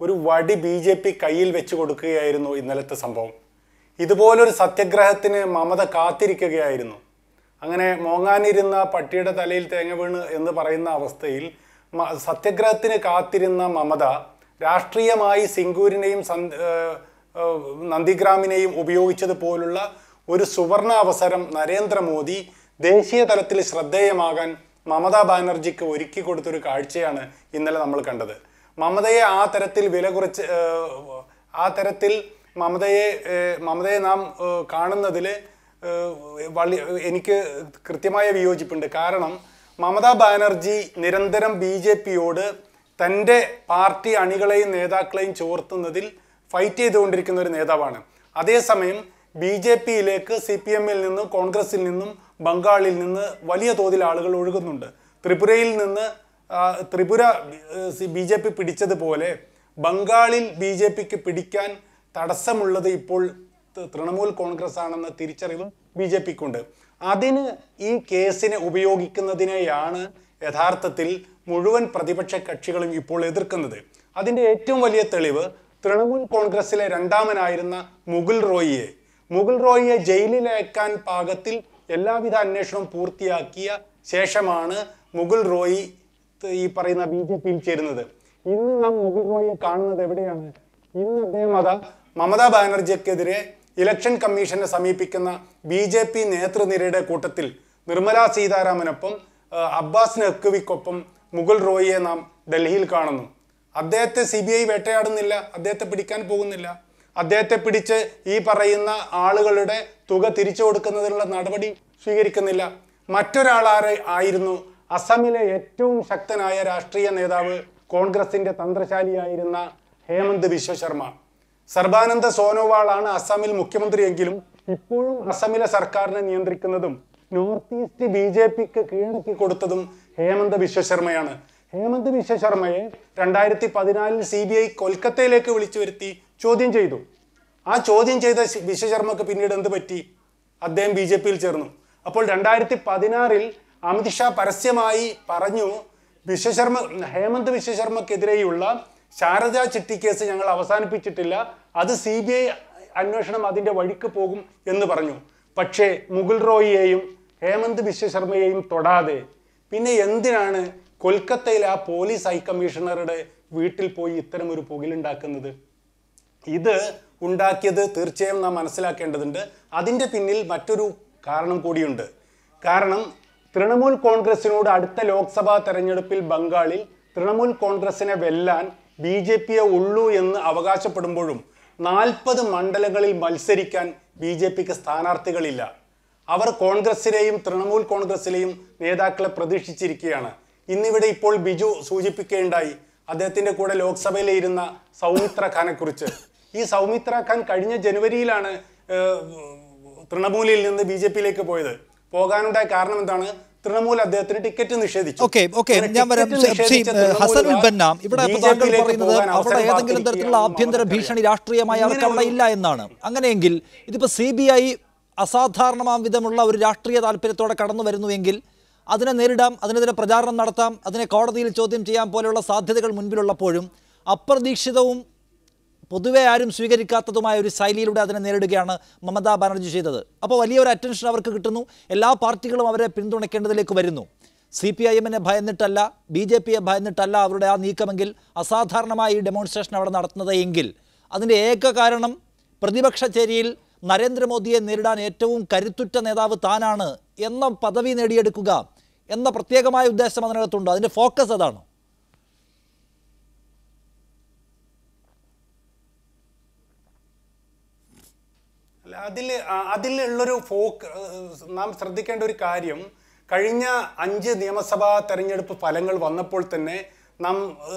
ഒരു വടി BJP കയ്യിൽ വെച്ച് കൊടുക്കുകയായിരുന്നു ഇന്നലത്തെ സംഭവം. ഇതുപോലൊരു സത്യഗ്രഹത്തിന് മമത കാത്തിരിക്കുകയായിരുന്നു. അങ്ങനെ മോങ്ങാനിരുന്ന പട്ടിയുടെ തലയിൽ തേങ്ങ വീണ് എന്ന് പറയുന്ന അവസ്ഥയിൽ സത്യഗ്രഹത്തിന് കാത്തിരുന്ന മമത രാഷ്ട്രീയമായി സിംഗൂരിനെയും നന്ദിഗ്രാമിനെയും ഉപയോഗിച്ചതുപോലുള്ള ഒരു സുവർണ അവസരം നരേന്ദ്രമോദി ദേശീയ തലത്തിൽ ശ്രദ്ധേയമാകാൻ മമതാ ബാനർജിക്ക് ഒരുക്കി കൊടുത്തൊരു കാഴ്ചയാണ് ഇന്നലെ നമ്മൾ കണ്ടത്. മമതയെ ആ തരത്തിൽ വില കുറച്ച് മമതയെ നാം കാണുന്നതിൽ എനിക്ക് കൃത്യമായ വിയോജിപ്പുണ്ട്. കാരണം മമതാ ബാനർജി നിരന്തരം BJPയോട് തൻ്റെ പാർട്ടി അണികളെയും നേതാക്കളെയും ചോർത്തുന്നതിൽ ഫൈറ്റ് ചെയ്തുകൊണ്ടിരിക്കുന്ന ഒരു നേതാവാണ്. അതേസമയം BJPയിലേക്ക് CPM-ൽ നിന്നും കോൺഗ്രസിൽ നിന്നും ബംഗാളിൽ നിന്ന് വലിയ തോതിൽ ആളുകൾ ഒഴുകുന്നുണ്ട്. ത്രിപുരയിൽ നിന്ന് ത്രിപുര BJP പിടിച്ചതുപോലെ ബംഗാളിൽ BJPക്ക് പിടിക്കാൻ തടസ്സമുള്ളത് ഇപ്പോൾ തൃണമൂൽ കോൺഗ്രസ് ആണെന്ന തിരിച്ചറിവ് BJPക്കുണ്ട്. അതിന് ഈ കേസിനെ ഉപയോഗിക്കുന്നതിനെയാണ് യഥാർത്ഥത്തിൽ മുഴുവൻ പ്രതിപക്ഷ കക്ഷികളും ഇപ്പോൾ എതിർക്കുന്നത്. അതിൻ്റെ ഏറ്റവും വലിയ തെളിവ് തൃണമൂൽ കോൺഗ്രസിലെ രണ്ടാമനായിരുന്ന മുകുൾ റോയിയെ ജയിലിലേക്കാൻ പാകത്തിൽ എല്ലാവിധ അന്വേഷണവും പൂർത്തിയാക്കിയ ശേഷമാണ് മുകുൾ റോയി ഈ പറയുന്ന BJPയിൽ ചേരുന്നത്. ഇന്ന് നാം മുകുൾ റോയിയെ കാണുന്നത് എവിടെയാണ്? ഇന്ന് അദ്ദേഹം മമതാ ബാനർജിക്കെതിരെ ഇലക്ഷൻ കമ്മീഷനെ സമീപിക്കുന്ന BJP നേതൃനിരയുടെ കൂട്ടത്തിൽ നിർമ്മലാ സീതാരാമനൊപ്പം അബ്ബാസ് നഖ്വിക്കൊപ്പം മുകുൾ റോയിയെ നാം ഡൽഹിയിൽ കാണുന്നു. അദ്ദേഹത്തെ CBI വേട്ടയാടുന്നില്ല, അദ്ദേഹത്തെ പിടിക്കാൻ പോകുന്നില്ല. അദ്ദേഹത്തെ പിടിച്ച് ഈ പറയുന്ന ആളുകളുടെ തുക തിരിച്ചു കൊടുക്കുന്നതിനുള്ള നടപടി സ്വീകരിക്കുന്നില്ല. ആയിരുന്നു അസമിലെ ഏറ്റവും ശക്തനായ രാഷ്ട്രീയ നേതാവ്, കോൺഗ്രസിന്റെ തന്ത്രശാലിയായിരുന്ന ഹേമന്ത് ബിശ്വ ശർമ്മ. സർബാനന്ദ സോനോവാളാണ് അസമിൽ മുഖ്യമന്ത്രിയെങ്കിലും ഇപ്പോഴും അസമിലെ സർക്കാരിനെ നിയന്ത്രിക്കുന്നതും നോർത്ത് ഈസ്റ്റ് BJPക്ക് കീഴടക്കി കൊടുത്തതും ഹേമന്ത് ബിശ്വ ശർമ്മയാണ്. ഹേമന്ത് ബിശ്വ ശർമ്മയെ 2014 CBI കൊൽക്കത്തയിലേക്ക് വിളിച്ചു വരുത്തി ചോദ്യം ചെയ്തു. ആ ചോദ്യം ചെയ്ത ബിശ്വശർമ്മക്ക് പിന്നീട് എന്ത് പറ്റി? അദ്ദേഹം BJPയിൽ ചേർന്നു. അപ്പോൾ 2016 അമിത്ഷാ പരസ്യമായി പറഞ്ഞു, ഹേമന്ത് ബിശ്വ ശർമ്മക്കെതിരെയുള്ള ശാരദാ ചിട്ടി കേസ് ഞങ്ങൾ അവസാനിപ്പിച്ചിട്ടില്ല, അത് CBI അന്വേഷണം അതിൻ്റെ വഴിക്ക് പോകും എന്ന് പറഞ്ഞു. പക്ഷേ മുകുൾ റോയിയെയും ഹേമന്ത് ബിശ്വ ശർമ്മയെയും തൊടാതെ പിന്നെ എന്തിനാണ് കൊൽക്കത്തയിലെ ആ പോലീസ് ഹൈക്കമ്മീഷണറുടെ വീട്ടിൽ പോയി ഇത്തരം ഒരു പുകയിലുണ്ടാക്കുന്നത്? ഇത് ഉണ്ടാക്കിയത് തീർച്ചയായും നാം മനസ്സിലാക്കേണ്ടതുണ്ട്. അതിൻ്റെ പിന്നിൽ മറ്റൊരു കാരണം കൂടിയുണ്ട്. കാരണം തൃണമൂൽ കോൺഗ്രസിനോട് അടുത്ത ലോക്സഭാ തെരഞ്ഞെടുപ്പിൽ ബംഗാളിൽ തൃണമൂൽ കോൺഗ്രസിനെ വെല്ലാൻ BJP ഉള്ളൂ എന്ന് അവകാശപ്പെടുമ്പോഴും 40 മണ്ഡലങ്ങളിൽ മത്സരിക്കാൻ BJPക്ക് സ്ഥാനാർത്ഥികളില്ല. അവർ കോൺഗ്രസിലെയും തൃണമൂൽ കോൺഗ്രസിലെയും നേതാക്കളെ പ്രതീക്ഷിച്ചിരിക്കുകയാണ്. ഇന്നിവിടെ ഇപ്പോൾ ബിജു സൂചിപ്പിക്കുകയുണ്ടായി അദ്ദേഹത്തിൻ്റെ കൂടെ ലോക്സഭയിലെ ഇരുന്ന സൗമിത്ര ഖാനെ കുറിച്ച്. ഈ സൗമിത്ര ഖാൻ കഴിഞ്ഞ ജനുവരിയിലാണ് തൃണമൂലിൽ നിന്ന് BJPയിലേക്ക് പോയത്. പോകാനുണ്ടായ കാരണം എന്താണ്? തൃണമൂൽ അദ്ദേഹത്തിന് ടിക്കറ്റ് നിഷേധിച്ചു. ഇവിടെ താങ്കൾ പറയുന്നത് അവിടെ ഏതെങ്കിലും തരത്തിലുള്ള ആഭ്യന്തര ഭീഷണി രാഷ്ട്രീയമായി അവർക്ക് അവിടെ ഇല്ല എന്നാണ്. അങ്ങനെയെങ്കിൽ ഇതിപ്പോ CBI അസാധാരണമാം വിധമുള്ള ഒരു രാഷ്ട്രീയ താല്പര്യത്തോടെ കടന്നു വരുന്നുവെങ്കിൽ അതിനെ നേരിടാം, അതിനെതിരെ പ്രചാരണം നടത്താം, അതിനെ കോടതിയിൽ ചോദ്യം ചെയ്യാൻ പോലെയുള്ള സാധ്യതകൾ മുൻപിലുള്ളപ്പോഴും അപ്രതീക്ഷിതവും പൊതുവെ ആരും സ്വീകരിക്കാത്തതുമായ ഒരു ശൈലിയിലൂടെ അതിനെ നേരിടുകയാണ് മമതാ ബാനർജി ചെയ്തത്. അപ്പോൾ വലിയൊരു അറ്റൻഷൻ അവർക്ക് കിട്ടുന്നു. എല്ലാ പാർട്ടികളും അവരെ പിന്തുണയ്ക്കേണ്ടതിലേക്ക് വരുന്നു. CPIM-നെ ഭയന്നിട്ടല്ല, BJP-യെ ഭയന്നിട്ടല്ല അവരുടെ ആ നീക്കമെങ്കിൽ, അസാധാരണമായ ഈ ഡെമോൺസ്ട്രേഷൻ അവിടെ നടത്തുന്നത് എങ്കിൽ അതിൻ്റെ ഏക കാരണം പ്രതിപക്ഷ ചേരിയിൽ നരേന്ദ്രമോദിയെ നേരിടാൻ ഏറ്റവും കരുത്തുറ്റ നേതാവ് താനാണ് എന്ന പദവി നേടിയെടുക്കുക എന്ന പ്രത്യേകമായ ഉദ്ദേശം അതിനകത്തുണ്ട്. അതിൻ്റെ ഫോക്കസ് അതാണ്. അതിലുള്ളൊരു നാം ശ്രദ്ധിക്കേണ്ട ഒരു കാര്യം, കഴിഞ്ഞ 5 നിയമസഭാ തെരഞ്ഞെടുപ്പ് ഫലങ്ങൾ വന്നപ്പോൾ തന്നെ നാം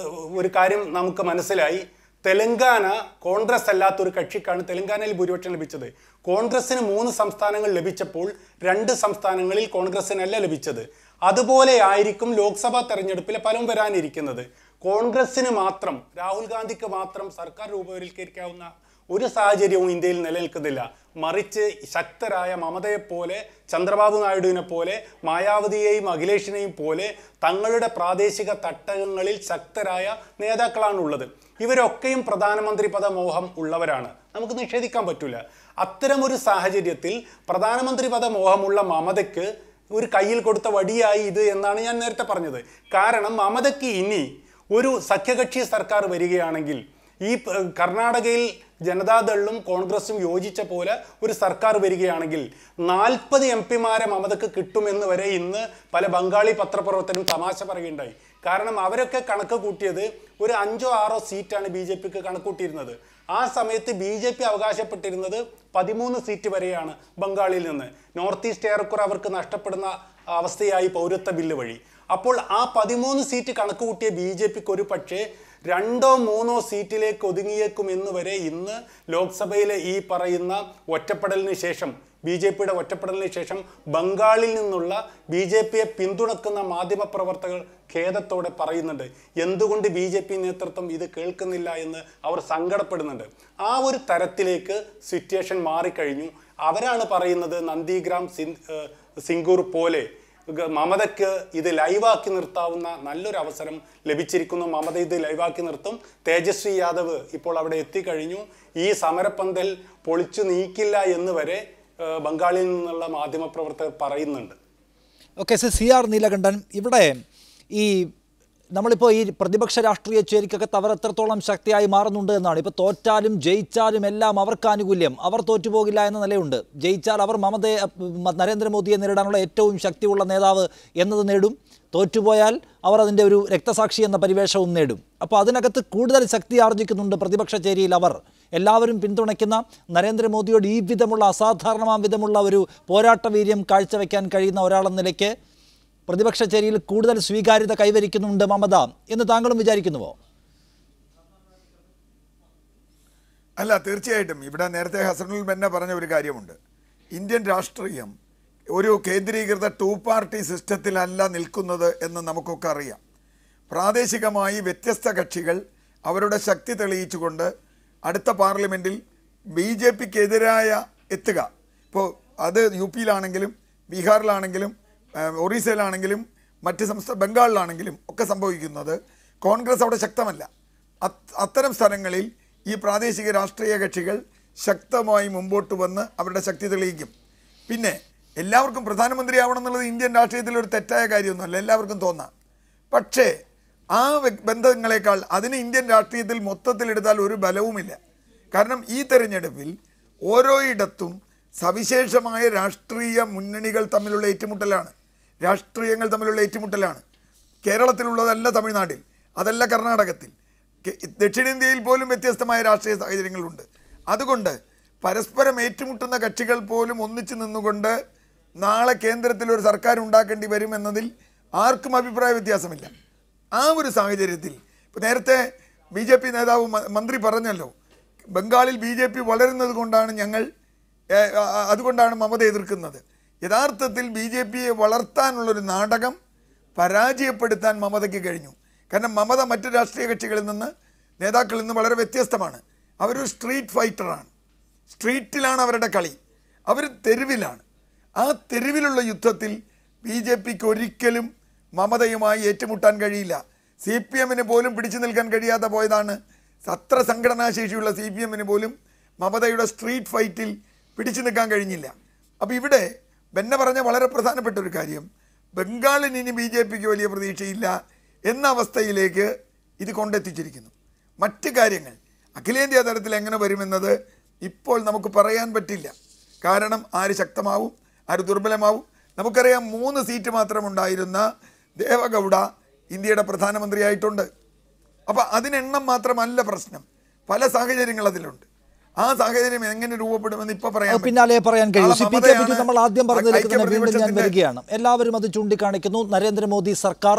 ഒരു കാര്യം നമുക്ക് മനസ്സിലായി. തെലങ്കാന കോൺഗ്രസ് അല്ലാത്തൊരു കക്ഷിക്കാണ് തെലങ്കാനയിൽ ഭൂരിപക്ഷം ലഭിച്ചത്. കോൺഗ്രസിന് 3 സംസ്ഥാനങ്ങൾ ലഭിച്ചപ്പോൾ 2 സംസ്ഥാനങ്ങളിൽ കോൺഗ്രസിനല്ല ലഭിച്ചത്. അതുപോലെ ആയിരിക്കും ലോക്സഭാ തെരഞ്ഞെടുപ്പിലെ ഫലം വരാനിരിക്കുന്നത്. കോൺഗ്രസിന് മാത്രം, രാഹുൽ ഗാന്ധിക്ക് മാത്രം സർക്കാർ രൂപവൽക്കരിക്കാവുന്ന ഒരു സാഹചര്യവും ഇന്ത്യയിൽ നിലനിൽക്കുന്നില്ല. മറിച്ച് ശക്തരായ മമതയെപ്പോലെ, ചന്ദ്രബാബു നായിഡുവിനെ പോലെ, മായാവതിയെയും അഖിലേഷിനെയും പോലെ തങ്ങളുടെ പ്രാദേശിക തട്ടകങ്ങളിൽ ശക്തരായ നേതാക്കളാണുള്ളത്. ഇവരൊക്കെയും പ്രധാനമന്ത്രി പദ മോഹം ഉള്ളവരാണ്, നമുക്ക് നിഷേധിക്കാൻ പറ്റില്ല. അത്തരമൊരു സാഹചര്യത്തിൽ പ്രധാനമന്ത്രി പദ മോഹമുള്ള മമതയ്ക്ക് ഒരു കയ്യിൽ കൊടുത്ത വടിയായി ഇത് എന്നാണ് ഞാൻ നേരത്തെ പറഞ്ഞത്. കാരണം മമതയ്ക്ക് ഇനി ഒരു സഖ്യകക്ഷി സർക്കാർ വരികയാണെങ്കിൽ, ഈ കർണാടകയിൽ ജനതാദളും കോൺഗ്രസും യോജിച്ച പോലെ ഒരു സർക്കാർ വരികയാണെങ്കിൽ 40 MP-മാരെ മമതക്ക് കിട്ടുമെന്ന് വരെ ഇന്ന് പല ബംഗാളി പത്രപ്രവർത്തകരും തമാശ പറയുകയുണ്ടായി. കാരണം അവരൊക്കെ കണക്ക് കൂട്ടിയത് ഒരു 5 or 6 സീറ്റാണ് BJPക്ക് കണക്കൂട്ടിയിരുന്നത്. ആ സമയത്ത് BJP അവകാശപ്പെട്ടിരുന്നത് 13 സീറ്റ് വരെയാണ് ബംഗാളിൽ നിന്ന്. നോർത്ത് ഈസ്റ്റ് ഏറെക്കുറെ അവർക്ക് നഷ്ടപ്പെടുന്ന അവസ്ഥയായി പൗരത്വ ബില്ല് വഴി. അപ്പോൾ ആ 13 സീറ്റ് കണക്ക് കൂട്ടിയ BJPക്ക് ഒരു പക്ഷേ 2 or 3 സീറ്റിലേക്ക് ഒതുങ്ങിയേക്കും എന്ന് വരെ ഇന്ന് ലോക്സഭയിലെ ഈ പറയുന്ന ഒറ്റപ്പെടലിന് ശേഷം, BJPയുടെ ഒറ്റപ്പെടലിന് ശേഷം ബംഗാളിൽ നിന്നുള്ള BJPയെ പിന്തുണക്കുന്ന മാധ്യമപ്രവർത്തകർ ഖേദത്തോടെ പറയുന്നുണ്ട്. എന്തുകൊണ്ട് BJP നേതൃത്വം ഇത് കേൾക്കുന്നില്ല എന്ന് അവർ സങ്കടപ്പെടുന്നുണ്ട്. ആ ഒരു തരത്തിലേക്ക് സിറ്റുവേഷൻ മാറിക്കഴിഞ്ഞു. അവരാണ് പറയുന്നത് നന്ദിഗ്രാം, സിംഗൂർ പോലെ മമതയ്ക്ക് ഇത് ലൈവാക്കി നിർത്താവുന്ന നല്ലൊരു അവസരം ലഭിച്ചിരിക്കുന്നു. മമത ഇത് ലൈവാക്കി നിർത്തും. തേജസ്വി യാദവ് ഇപ്പോൾ അവിടെ എത്തിക്കഴിഞ്ഞു. ഈ സമരപ്പന്തൽ പൊളിച്ചു നീക്കില്ല എന്ന് വരെ ബംഗാളിൽ നിന്നുള്ള മാധ്യമപ്രവർത്തകർ പറയുന്നുണ്ട്. ഓക്കെ, CR നീലകണ്ഠൻ, ഇവിടെ ഈ നമ്മളിപ്പോൾ ഈ പ്രതിപക്ഷ രാഷ്ട്രീയ ചേരിക്കകത്ത് അവർ എത്രത്തോളം ശക്തിയായി മാറുന്നുണ്ട് എന്നാണ്. ഇപ്പോൾ തോറ്റാലും ജയിച്ചാലും എല്ലാം അവർക്ക് ആനുകൂല്യം, അവർ തോറ്റുപോകില്ല എന്ന നിലയുണ്ട്. ജയിച്ചാൽ അവർ നരേന്ദ്രമോദിയെ നേരിടാനുള്ള ഏറ്റവും ശക്തിയുള്ള നേതാവ് എന്നത് നേടും, തോറ്റുപോയാൽ അവർ അതിൻ്റെ ഒരു രക്തസാക്ഷി എന്ന പരിവേഷവും നേടും. അപ്പോൾ അതിനകത്ത് കൂടുതൽ ശക്തി ആർജിക്കുന്നുണ്ട് പ്രതിപക്ഷ ചേരിയിൽ. അവർ എല്ലാവരും പിന്തുണയ്ക്കുന്ന നരേന്ദ്രമോദിയോട് ഈ വിധമുള്ള അസാധാരണമാം വിധമുള്ള ഒരു പോരാട്ട വീര്യം കാഴ്ചവെക്കാൻ കഴിയുന്ന ഒരാളെന്ന നിലയ്ക്ക് പ്രതിപക്ഷ ചേരിയിൽ കൂടുതൽ സ്വീകാര്യത കൈവരിക്കുന്നുണ്ട് മമത എന്ന് താങ്കളും വിചാരിക്കുന്നുവോ? അല്ല, തീർച്ചയായിട്ടും. ഇവിടെ നേരത്തെ ഹസനുൽ ബന്ന പറഞ്ഞ ഒരു കാര്യമുണ്ട്. ഇന്ത്യൻ രാഷ്ട്രീയം ഒരു കേന്ദ്രീകൃത 2 പാർട്ടി സിസ്റ്റത്തിലല്ല നിൽക്കുന്നത് എന്ന് നമുക്കൊക്കെ അറിയാം. പ്രാദേശികമായി വ്യത്യസ്ത കക്ഷികൾ അവരുടെ ശക്തി തെളിയിച്ചുകൊണ്ട് അടുത്ത പാർലമെൻറ്റിൽ BJPക്കെതിരായ എത്തുക. ഇപ്പോൾ അത് UP-യിലാണെങ്കിലും ബീഹാറിലാണെങ്കിലും ഒറീസയിലാണെങ്കിലും മറ്റ് ബംഗാളിലാണെങ്കിലും ഒക്കെ സംഭവിക്കുന്നത് കോൺഗ്രസ് അവിടെ ശക്തമല്ല. അത്തരം സ്ഥലങ്ങളിൽ ഈ പ്രാദേശിക രാഷ്ട്രീയ കക്ഷികൾ ശക്തമായി മുമ്പോട്ട് വന്ന് അവരുടെ ശക്തി തെളിയിക്കും. പിന്നെ എല്ലാവർക്കും പ്രധാനമന്ത്രിയാവണം എന്നുള്ളത് ഇന്ത്യൻ രാഷ്ട്രീയത്തിൽ ഒരു തെറ്റായ കാര്യമൊന്നുമല്ല, എല്ലാവർക്കും തോന്നാം. പക്ഷേ ആ ബന്ധങ്ങളെക്കാൾ അതിന് ഇന്ത്യൻ രാഷ്ട്രീയത്തിൽ മൊത്തത്തിലെടുത്താൽ ഒരു ബലവുമില്ല. കാരണം ഈ തെരഞ്ഞെടുപ്പിൽ ഓരോയിടത്തും സവിശേഷമായ രാഷ്ട്രീയ മുന്നണികൾ തമ്മിലുള്ള ഏറ്റുമുട്ടലാണ്, രാഷ്ട്രീയങ്ങൾ തമ്മിലുള്ള ഏറ്റുമുട്ടലാണ്. കേരളത്തിലുള്ളതല്ല തമിഴ്നാട്ടിൽ, അതല്ല കർണാടകത്തിൽ, ദക്ഷിണേന്ത്യയിൽ പോലും വ്യത്യസ്തമായ രാഷ്ട്രീയ സാഹചര്യങ്ങളുണ്ട്. അതുകൊണ്ട് പരസ്പരം ഏറ്റുമുട്ടുന്ന കക്ഷികൾ പോലും ഒന്നിച്ചു നിന്നുകൊണ്ട് നാളെ കേന്ദ്രത്തിൽ ഒരു സർക്കാർ ഉണ്ടാക്കേണ്ടി വരുമെന്നതിൽ ആർക്കും അഭിപ്രായ വ്യത്യാസമില്ല. ആ ഒരു സാഹചര്യത്തിൽ ഇപ്പോൾ നേരത്തെ BJP നേതാവ് മന്ത്രി പറഞ്ഞല്ലോ, ബംഗാളിൽ BJP വളരുന്നത് കൊണ്ടാണ് അതുകൊണ്ടാണ് മമത എതിർക്കുന്നത്. യഥാർത്ഥത്തിൽ BJPയെ വളർത്താനുള്ളൊരു നാടകം പരാജയപ്പെടുത്താൻ മമതയ്ക്ക് കഴിഞ്ഞു. കാരണം മമത മറ്റ് രാഷ്ട്രീയ കക്ഷികളിൽ നിന്ന്, നേതാക്കളിൽ നിന്ന് വളരെ വ്യത്യസ്തമാണ്. അവരൊരു സ്ട്രീറ്റ് ഫൈറ്ററാണ്, സ്ട്രീറ്റിലാണ് അവരുടെ കളി, അവർ തെരുവിലാണ്. ആ തെരുവിലുള്ള യുദ്ധത്തിൽ BJPക്ക് ഒരിക്കലും മമതയുമായി ഏറ്റുമുട്ടാൻ കഴിയില്ല. CPMന് പോലും പിടിച്ചു നിൽക്കാൻ കഴിയാതെ പോയതാണ്. അത്ര സംഘടനാശേഷിയുള്ള CPMന് പോലും മമതയുടെ സ്ട്രീറ്റ് ഫൈറ്റിൽ പിടിച്ചു നിൽക്കാൻ കഴിഞ്ഞില്ല. അപ്പോൾ ഇവിടെ ബെന്ന പറഞ്ഞ വളരെ പ്രധാനപ്പെട്ട ഒരു കാര്യം, ബംഗാളിന് ഇനി BJPക്ക് വലിയ പ്രതീക്ഷയില്ല എന്ന അവസ്ഥയിലേക്ക് ഇത് കൊണ്ടെത്തിച്ചിരിക്കുന്നു. മറ്റ് കാര്യങ്ങൾ അഖിലേന്ത്യാ തലത്തിൽ എങ്ങനെ വരുമെന്നത് ഇപ്പോൾ നമുക്ക് പറയാൻ പറ്റില്ല. കാരണം ആര് ശക്തമാവും, ആര് ദുർബലമാവും. നമുക്കറിയാം 3 സീറ്റ് മാത്രമുണ്ടായിരുന്ന ദേവഗൗഡ ഇന്ത്യയുടെ പ്രധാനമന്ത്രിയായിട്ടുണ്ട്. അപ്പോൾ അതിനെണ്ണം മാത്രമല്ല പ്രശ്നം, പല സാഹചര്യങ്ങൾ അതിലുണ്ട്. ആ സാഹചര്യം എങ്ങനെ രൂപപ്പെടുമെന്ന് ഇപ്പോൾ പിന്നാലെ പറയാൻ കഴിയും. നമ്മൾ ആദ്യം പറഞ്ഞതിലേക്ക് തന്നെ വീണ്ടും ഞാൻ വരികയാണ്. എല്ലാവരും അത് ചൂണ്ടിക്കാണിക്കുന്നു. നരേന്ദ്രമോദി സർക്കാർ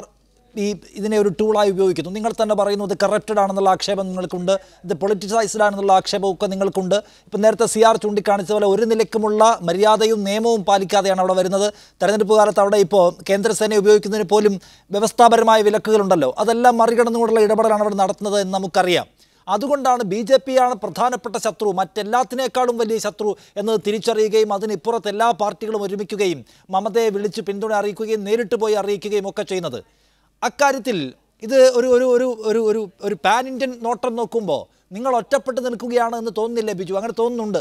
ഇതിനെ ഒരു ടൂളായി ഉപയോഗിക്കുന്നു. നിങ്ങൾ തന്നെ പറയുന്നു ഇത് കറപ്റ്റഡ് ആണെന്നുള്ള ആക്ഷേപം നിങ്ങൾക്കുണ്ട്, ഇത് പൊളിറ്റിസൈസ്ഡ് ആണെന്നുള്ള ആക്ഷേപമൊക്കെ നിങ്ങൾക്കുണ്ട്. ഇപ്പം നേരത്തെ CR ചൂണ്ടിക്കാണിച്ച പോലെ ഒരു നിലയ്ക്കുമുള്ള മര്യാദയും നിയമവും പാലിക്കാതെയാണ് അവിടെ വരുന്നത്. തെരഞ്ഞെടുപ്പ് കാലത്ത് അവിടെ ഇപ്പോൾ കേന്ദ്രസേനയെ ഉപയോഗിക്കുന്നതിന് പോലും വ്യവസ്ഥാപരമായ വിലക്കുകളുണ്ടല്ലോ, അതെല്ലാം മറികടന്നുകൊണ്ടുള്ള ഇടപെടലാണ് അവിടെ നടത്തുന്നത് എന്ന് നമുക്കറിയാം. അതുകൊണ്ടാണ് BJP ആണ് പ്രധാനപ്പെട്ട ശത്രു, മറ്റെല്ലാത്തിനേക്കാളും വലിയ ശത്രു എന്നത് തിരിച്ചറിയുകയും അതിനിപ്പുറത്ത് എല്ലാ പാർട്ടികളും ഒരുമിക്കുകയും മമതയെ വിളിച്ച് പിന്തുണ അറിയിക്കുകയും നേരിട്ട് പോയി അറിയിക്കുകയും ഒക്കെ ചെയ്യുന്നത്. അക്കാര്യത്തിൽ ഇത് ഒരു പാൻ ഇന്ത്യൻ നോട്ടം നോക്കുമ്പോൾ നിങ്ങൾ ഒറ്റപ്പെട്ട് നിൽക്കുകയാണ് എന്ന് തോന്നുന്നില്ലേ ബിജു? അങ്ങനെ തോന്നുന്നുണ്ട്.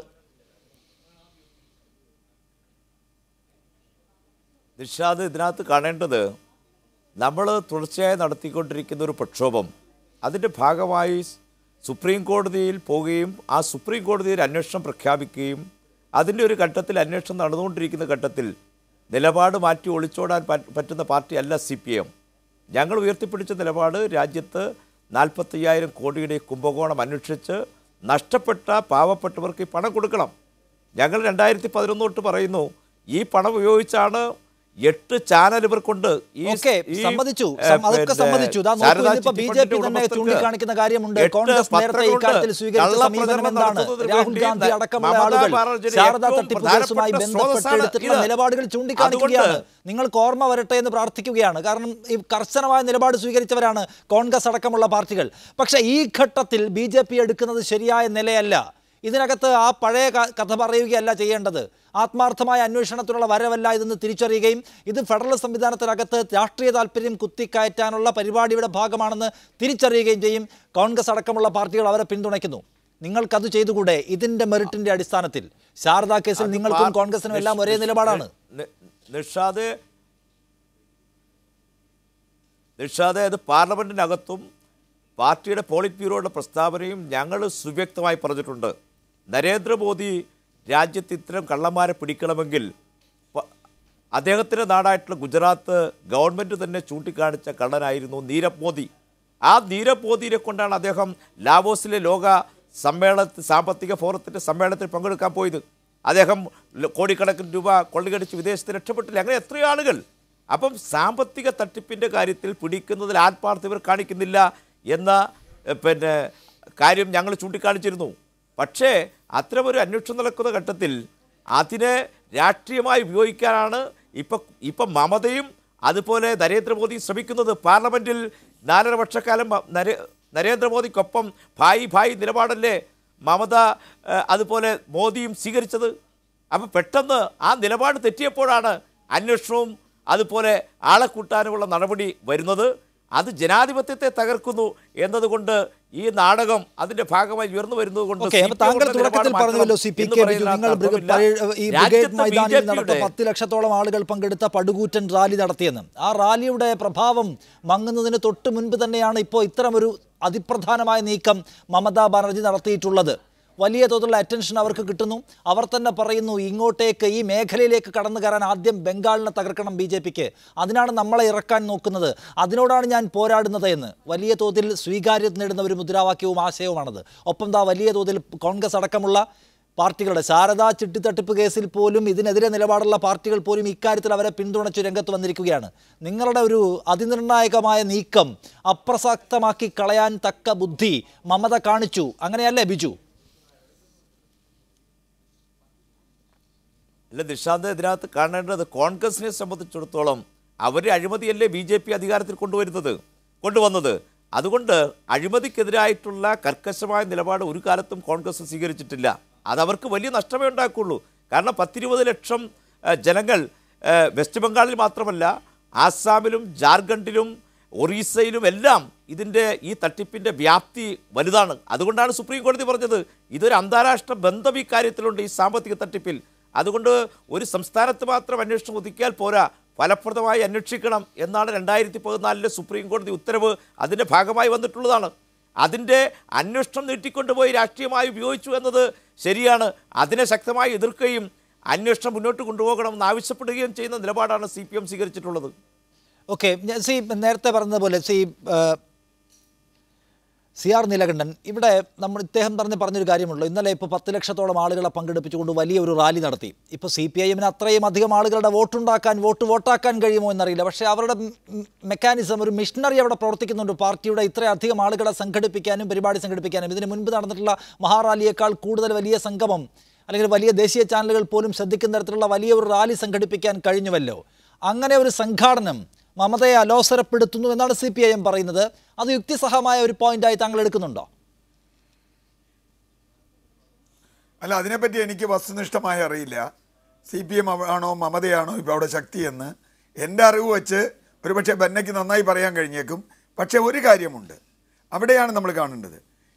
നിഷാദ്, ഇതിനകത്ത് കാണേണ്ടത് നമ്മൾ തുടർച്ചയായി നടത്തിക്കൊണ്ടിരിക്കുന്ന ഒരു പ്രക്ഷോഭം, അതിൻ്റെ ഭാഗമായി സുപ്രീം കോടതിയിൽ പോവുകയും ആ സുപ്രീം കോടതിയിൽ അന്വേഷണം പ്രഖ്യാപിക്കുകയും അതിൻ്റെ ഒരു ഘട്ടത്തിൽ അന്വേഷണം നടന്നുകൊണ്ടിരിക്കുന്ന ഘട്ടത്തിൽ നിലപാട് മാറ്റി ഒളിച്ചോടാൻ പറ്റുന്ന പാർട്ടിയല്ല CPM. ഞങ്ങൾ ഉയർത്തിപ്പിടിച്ച നിലപാട് രാജ്യത്ത് 45,000 കോടിയുടെ കുംഭകോണം അന്വേഷിച്ച് നഷ്ടപ്പെട്ട പാവപ്പെട്ടവർക്ക് ഈ പണം കൊടുക്കണം. ഞങ്ങൾ 2011 തൊട്ട് പറയുന്നു, ഈ പണം ഉപയോഗിച്ചാണ് 8 ചാനൽ ഇവർക്കുണ്ട്. സമ്മതിച്ചു, അതൊക്കെ സമ്മതിച്ചു. BJP തന്നെ ചൂണ്ടിക്കാണിക്കുന്ന കാര്യമുണ്ട്. കോൺഗ്രസ് നേരത്തെ ഈ കാര്യത്തിൽ സ്വീകരിച്ച സമീപനം എന്താണ്? രാഹുൽ ഗാന്ധി അടക്കമുള്ള ആളുകൾ ശാരദാ തട്ടിപ്പ് കേസുമായി ബന്ധപ്പെട്ട് എടുത്തിട്ടുള്ള നിലപാടുകൾ ചൂണ്ടിക്കാണിക്കുകയാണ്. നിങ്ങൾക്ക് ഓർമ്മ വരട്ടെ എന്ന് പ്രാർത്ഥിക്കുകയാണ്. കാരണം ഈ കർശനമായ നിലപാട് സ്വീകരിച്ചവരാണ് കോൺഗ്രസ് അടക്കമുള്ള പാർട്ടികൾ. പക്ഷേ ഈ ഘട്ടത്തിൽ BJP എടുക്കുന്നത് ശരിയായ നിലയല്ല. ഇതിനകത്ത് ആ പഴയ കഥ പറയുകയല്ല ചെയ്യേണ്ടത്. ആത്മാർത്ഥമായ അന്വേഷണത്തിനുള്ള വരവല്ല ഇതെന്ന് തിരിച്ചറിയുകയും ഇത് ഫെഡറൽ സംവിധാനത്തിനകത്ത് രാഷ്ട്രീയ താല്പര്യം കുത്തിക്കയറ്റാനുള്ള പരിപാടിയുടെ ഭാഗമാണെന്ന് തിരിച്ചറിയുകയും ചെയ്യും. കോൺഗ്രസ് അടക്കമുള്ള പാർട്ടികൾ അവരെ പിന്തുണയ്ക്കുന്നു. നിങ്ങൾക്കത് ചെയ്തുകൂടെ? ഇതിൻ്റെ മെറിറ്റിൻ്റെ അടിസ്ഥാനത്തിൽ ശാരദാ കേസിൽ നിങ്ങൾക്കും കോൺഗ്രസിനും എല്ലാം ഒരേ നിലപാടാണ്. നിഷാദ്, അത് പാർലമെൻറ്റിനകത്തും പാർട്ടിയുടെ പോളിറ്റ് ബ്യൂറോയുടെ പ്രസ്താവനയും ഞങ്ങൾ സുവ്യക്തമായി പറഞ്ഞിട്ടുണ്ട്. നരേന്ദ്രമോദി രാജ്യത്ത് ഇത്തരം കള്ളന്മാരെ പിടിക്കണമെങ്കിൽ അദ്ദേഹത്തിൻ്റെ നാടായിട്ടുള്ള ഗുജറാത്ത് ഗവൺമെൻറ് തന്നെ ചൂണ്ടിക്കാണിച്ച കള്ളനായിരുന്നു നീരവ് മോദി. ആ നീരവ് മോദിയെ കൊണ്ടാണ് അദ്ദേഹം ലാവോസിലെ ലോക സാമ്പത്തിക ഫോറത്തിൻ്റെ സമ്മേളനത്തിൽ പങ്കെടുക്കാൻ പോയത്. അദ്ദേഹം കോടിക്കണക്കിന് രൂപ കൊള്ളിക്കടിച്ച് വിദേശത്ത് രക്ഷപ്പെട്ടില്ല. അങ്ങനെ എത്രയോ ആളുകൾ. അപ്പം സാമ്പത്തിക തട്ടിപ്പിൻ്റെ കാര്യത്തിൽ പിടിക്കുന്നതിൽ ആത്മാർത്ഥത ഇവർ കാണിക്കുന്നില്ല എന്ന കാര്യം ഞങ്ങൾ ചൂണ്ടിക്കാണിച്ചിരുന്നു. പക്ഷേ അത്തരമൊരു അന്വേഷണം നടക്കുന്ന ഘട്ടത്തിൽ അതിനെ രാഷ്ട്രീയമായി ഉപയോഗിക്കാനാണ് ഇപ്പം മമതയും അതുപോലെ നരേന്ദ്രമോദിയും ശ്രമിക്കുന്നത്. പാർലമെൻറ്റിൽ 4.5 വർഷക്കാലം നരേന്ദ്രമോദിക്കൊപ്പം ഭായി നിലപാടല്ലേ മമത അതുപോലെ മോദിയും സ്വീകരിച്ചത്. അപ്പം പെട്ടെന്ന് ആ നിലപാട് തെറ്റിയപ്പോഴാണ് അന്വേഷണവും അതുപോലെ ആളെ കൂട്ടാനുമുള്ള നടപടി വരുന്നത്. അത് ജനാധിപത്യത്തെ തകർക്കുന്നു എന്നതുകൊണ്ട് ഈ നാടകം അതിന്റെ ഭാഗമായി ഉയർന്നു വരുന്നത് കൊണ്ട് താങ്കൾ തുടക്കത്തിൽ പറഞ്ഞല്ലോ ഈ ബ്രിഗേഡ് മൈതാനിൽ നടന്ന 10 ലക്ഷത്തോളം ആളുകൾ പങ്കെടുത്ത പടുകൂറ്റൻ റാലി നടത്തിയെന്ന്. ആ റാലിയുടെ പ്രഭാവം മങ്ങുന്നതിന് തൊട്ട് മുൻപ് തന്നെയാണ് ഇപ്പോൾ ഇത്തരമൊരു അതിപ്രധാനമായ നീക്കം മമതാ ബാനർജി നടത്തിയിട്ടുള്ളത്. വലിയ തോതിലുള്ള അറ്റൻഷൻ അവർക്ക് കിട്ടുന്നു. അവർ തന്നെ പറയുന്നു, ഇങ്ങോട്ടേക്ക് ഈ മേഖലയിലേക്ക് കടന്നു കയറാൻ ആദ്യം ബംഗാളിനെ തകർക്കണം BJPക്ക്, അതിനാണ് നമ്മളെ ഇറക്കാൻ നോക്കുന്നത്, അതിനോടാണ് ഞാൻ പോരാടുന്നത് എന്ന് വലിയ തോതിൽ സ്വീകാര്യത നേടുന്ന ഒരു മുദ്രാവാക്യവും ആശയവുമാണത്. ഒപ്പം വലിയ തോതിൽ കോൺഗ്രസ് അടക്കമുള്ള പാർട്ടികളുടെ ശാരദാ ചിട്ടിത്തട്ടിപ്പ് കേസിൽ പോലും ഇതിനെതിരെ നിലപാടുള്ള പാർട്ടികൾ പോലും ഇക്കാര്യത്തിൽ അവരെ പിന്തുണച്ചു രംഗത്ത് വന്നിരിക്കുകയാണ്. നിങ്ങളുടെ ഒരു അതിനിർണായകമായ നീക്കം അപ്രസക്തമാക്കി കളയാൻ തക്ക ബുദ്ധി മമത കാണിച്ചു, അങ്ങനെയല്ലേ ബിജു? അല്ല നിഷാന്ത്, ഇതിനകത്ത് കാണേണ്ടത് കോൺഗ്രസിനെ സംബന്ധിച്ചിടത്തോളം അവർ അഴിമതിയല്ലേ BJP അധികാരത്തിൽ കൊണ്ടുവന്നത്. അതുകൊണ്ട് അഴിമതിക്കെതിരായിട്ടുള്ള കർക്കശമായ നിലപാട് ഒരു കാലത്തും കോൺഗ്രസ് സ്വീകരിച്ചിട്ടില്ല. അതവർക്ക് വലിയ നഷ്ടമേ ഉണ്ടാക്കുള്ളൂ. കാരണം 10-20 ലക്ഷം ജനങ്ങൾ വെസ്റ്റ് ബംഗാളിൽ മാത്രമല്ല ആസാമിലും ജാർഖണ്ഡിലും ഒറീസയിലും എല്ലാം ഈ തട്ടിപ്പിൻ്റെ വ്യാപ്തി വലുതാണ്. അതുകൊണ്ടാണ് സുപ്രീം കോടതി പറഞ്ഞത് ഇതൊരു അന്താരാഷ്ട്ര ബന്ധം ഈ കാര്യത്തിലുണ്ട്, ഈ സാമ്പത്തിക തട്ടിപ്പിൽ. അതുകൊണ്ട് ഒരു സംസ്ഥാനത്ത് മാത്രം അന്വേഷണം ഒതുക്കിയാൽ പോരാ, ഫലപ്രദമായി അന്വേഷിക്കണം എന്നാണ് 2014 സുപ്രീം കോടതി ഉത്തരവ് അതിൻ്റെ ഭാഗമായി വന്നിട്ടുള്ളതാണ്. അതിൻ്റെ അന്വേഷണം നീട്ടിക്കൊണ്ടുപോയി രാഷ്ട്രീയമായി ഉപയോഗിച്ചു എന്നത് ശരിയാണ്. അതിനെ ശക്തമായി എതിർക്കുകയും അന്വേഷണം മുന്നോട്ട് കൊണ്ടുപോകണമെന്ന് ആവശ്യപ്പെടുകയും ചെയ്യുന്ന നിലപാടാണ് CPM സ്വീകരിച്ചിട്ടുള്ളത്. ഓക്കെ, നേരത്തെ പറഞ്ഞതുപോലെ CR നീലകണ്ഠൻ, ഇവിടെ ഇദ്ദേഹം പറഞ്ഞൊരു കാര്യമുള്ളൂ. ഇന്നലെ ഇപ്പോൾ 10 ലക്ഷത്തോളം ആളുകളെ പങ്കെടുപ്പിച്ചുകൊണ്ട് വലിയൊരു റാലി നടത്തി. ഇപ്പോൾ CPIM അത്രയും അധികം ആളുകളുടെ വോട്ടാക്കാൻ കഴിയുമോ എന്നറിയില്ല. പക്ഷേ അവരുടെ മെക്കാനിസം, ഒരു മിഷനറി അവിടെ പ്രവർത്തിക്കുന്നുണ്ട്. പാർട്ടിയുടെ ഇത്രയധികം ആളുകളെ സംഘടിപ്പിക്കാനും പരിപാടി സംഘടിപ്പിക്കാനും. ഇതിന് മുൻപ് നടന്നിട്ടുള്ള മഹാറാലിയേക്കാൾ കൂടുതൽ വലിയ സംഗമം അല്ലെങ്കിൽ വലിയ ദേശീയ ചാനലുകൾ പോലും ശ്രദ്ധിക്കുന്ന തരത്തിലുള്ള വലിയ ഒരു റാലി സംഘടിപ്പിക്കാൻ കഴിഞ്ഞുവല്ലോ. അങ്ങനെ ഒരു സംഘാടനം മമതയെ അലോസരപ്പെടുത്തുന്നു എന്നാണ് CPIM പറയുന്നത്. അത് യുക്തിസഹമായ ഒരു പോയിന്റായി താങ്കൾ എടുക്കുന്നുണ്ടോ? അല്ല, അതിനെപ്പറ്റി എനിക്ക് വസ്തുനിഷ്ഠമായി അറിയില്ല. CPM ആണോ മമതയാണോ ഇപ്പോൾ അവിടെ ശക്തിയെന്ന് എൻ്റെ അറിവ് വെച്ച് ഒരുപക്ഷെ ബന്നയ്ക്ക് നന്നായി പറയാൻ കഴിഞ്ഞേക്കും. പക്ഷേ ഒരു കാര്യമുണ്ട്, അവിടെയാണ് നമ്മൾ കാണേണ്ടത്.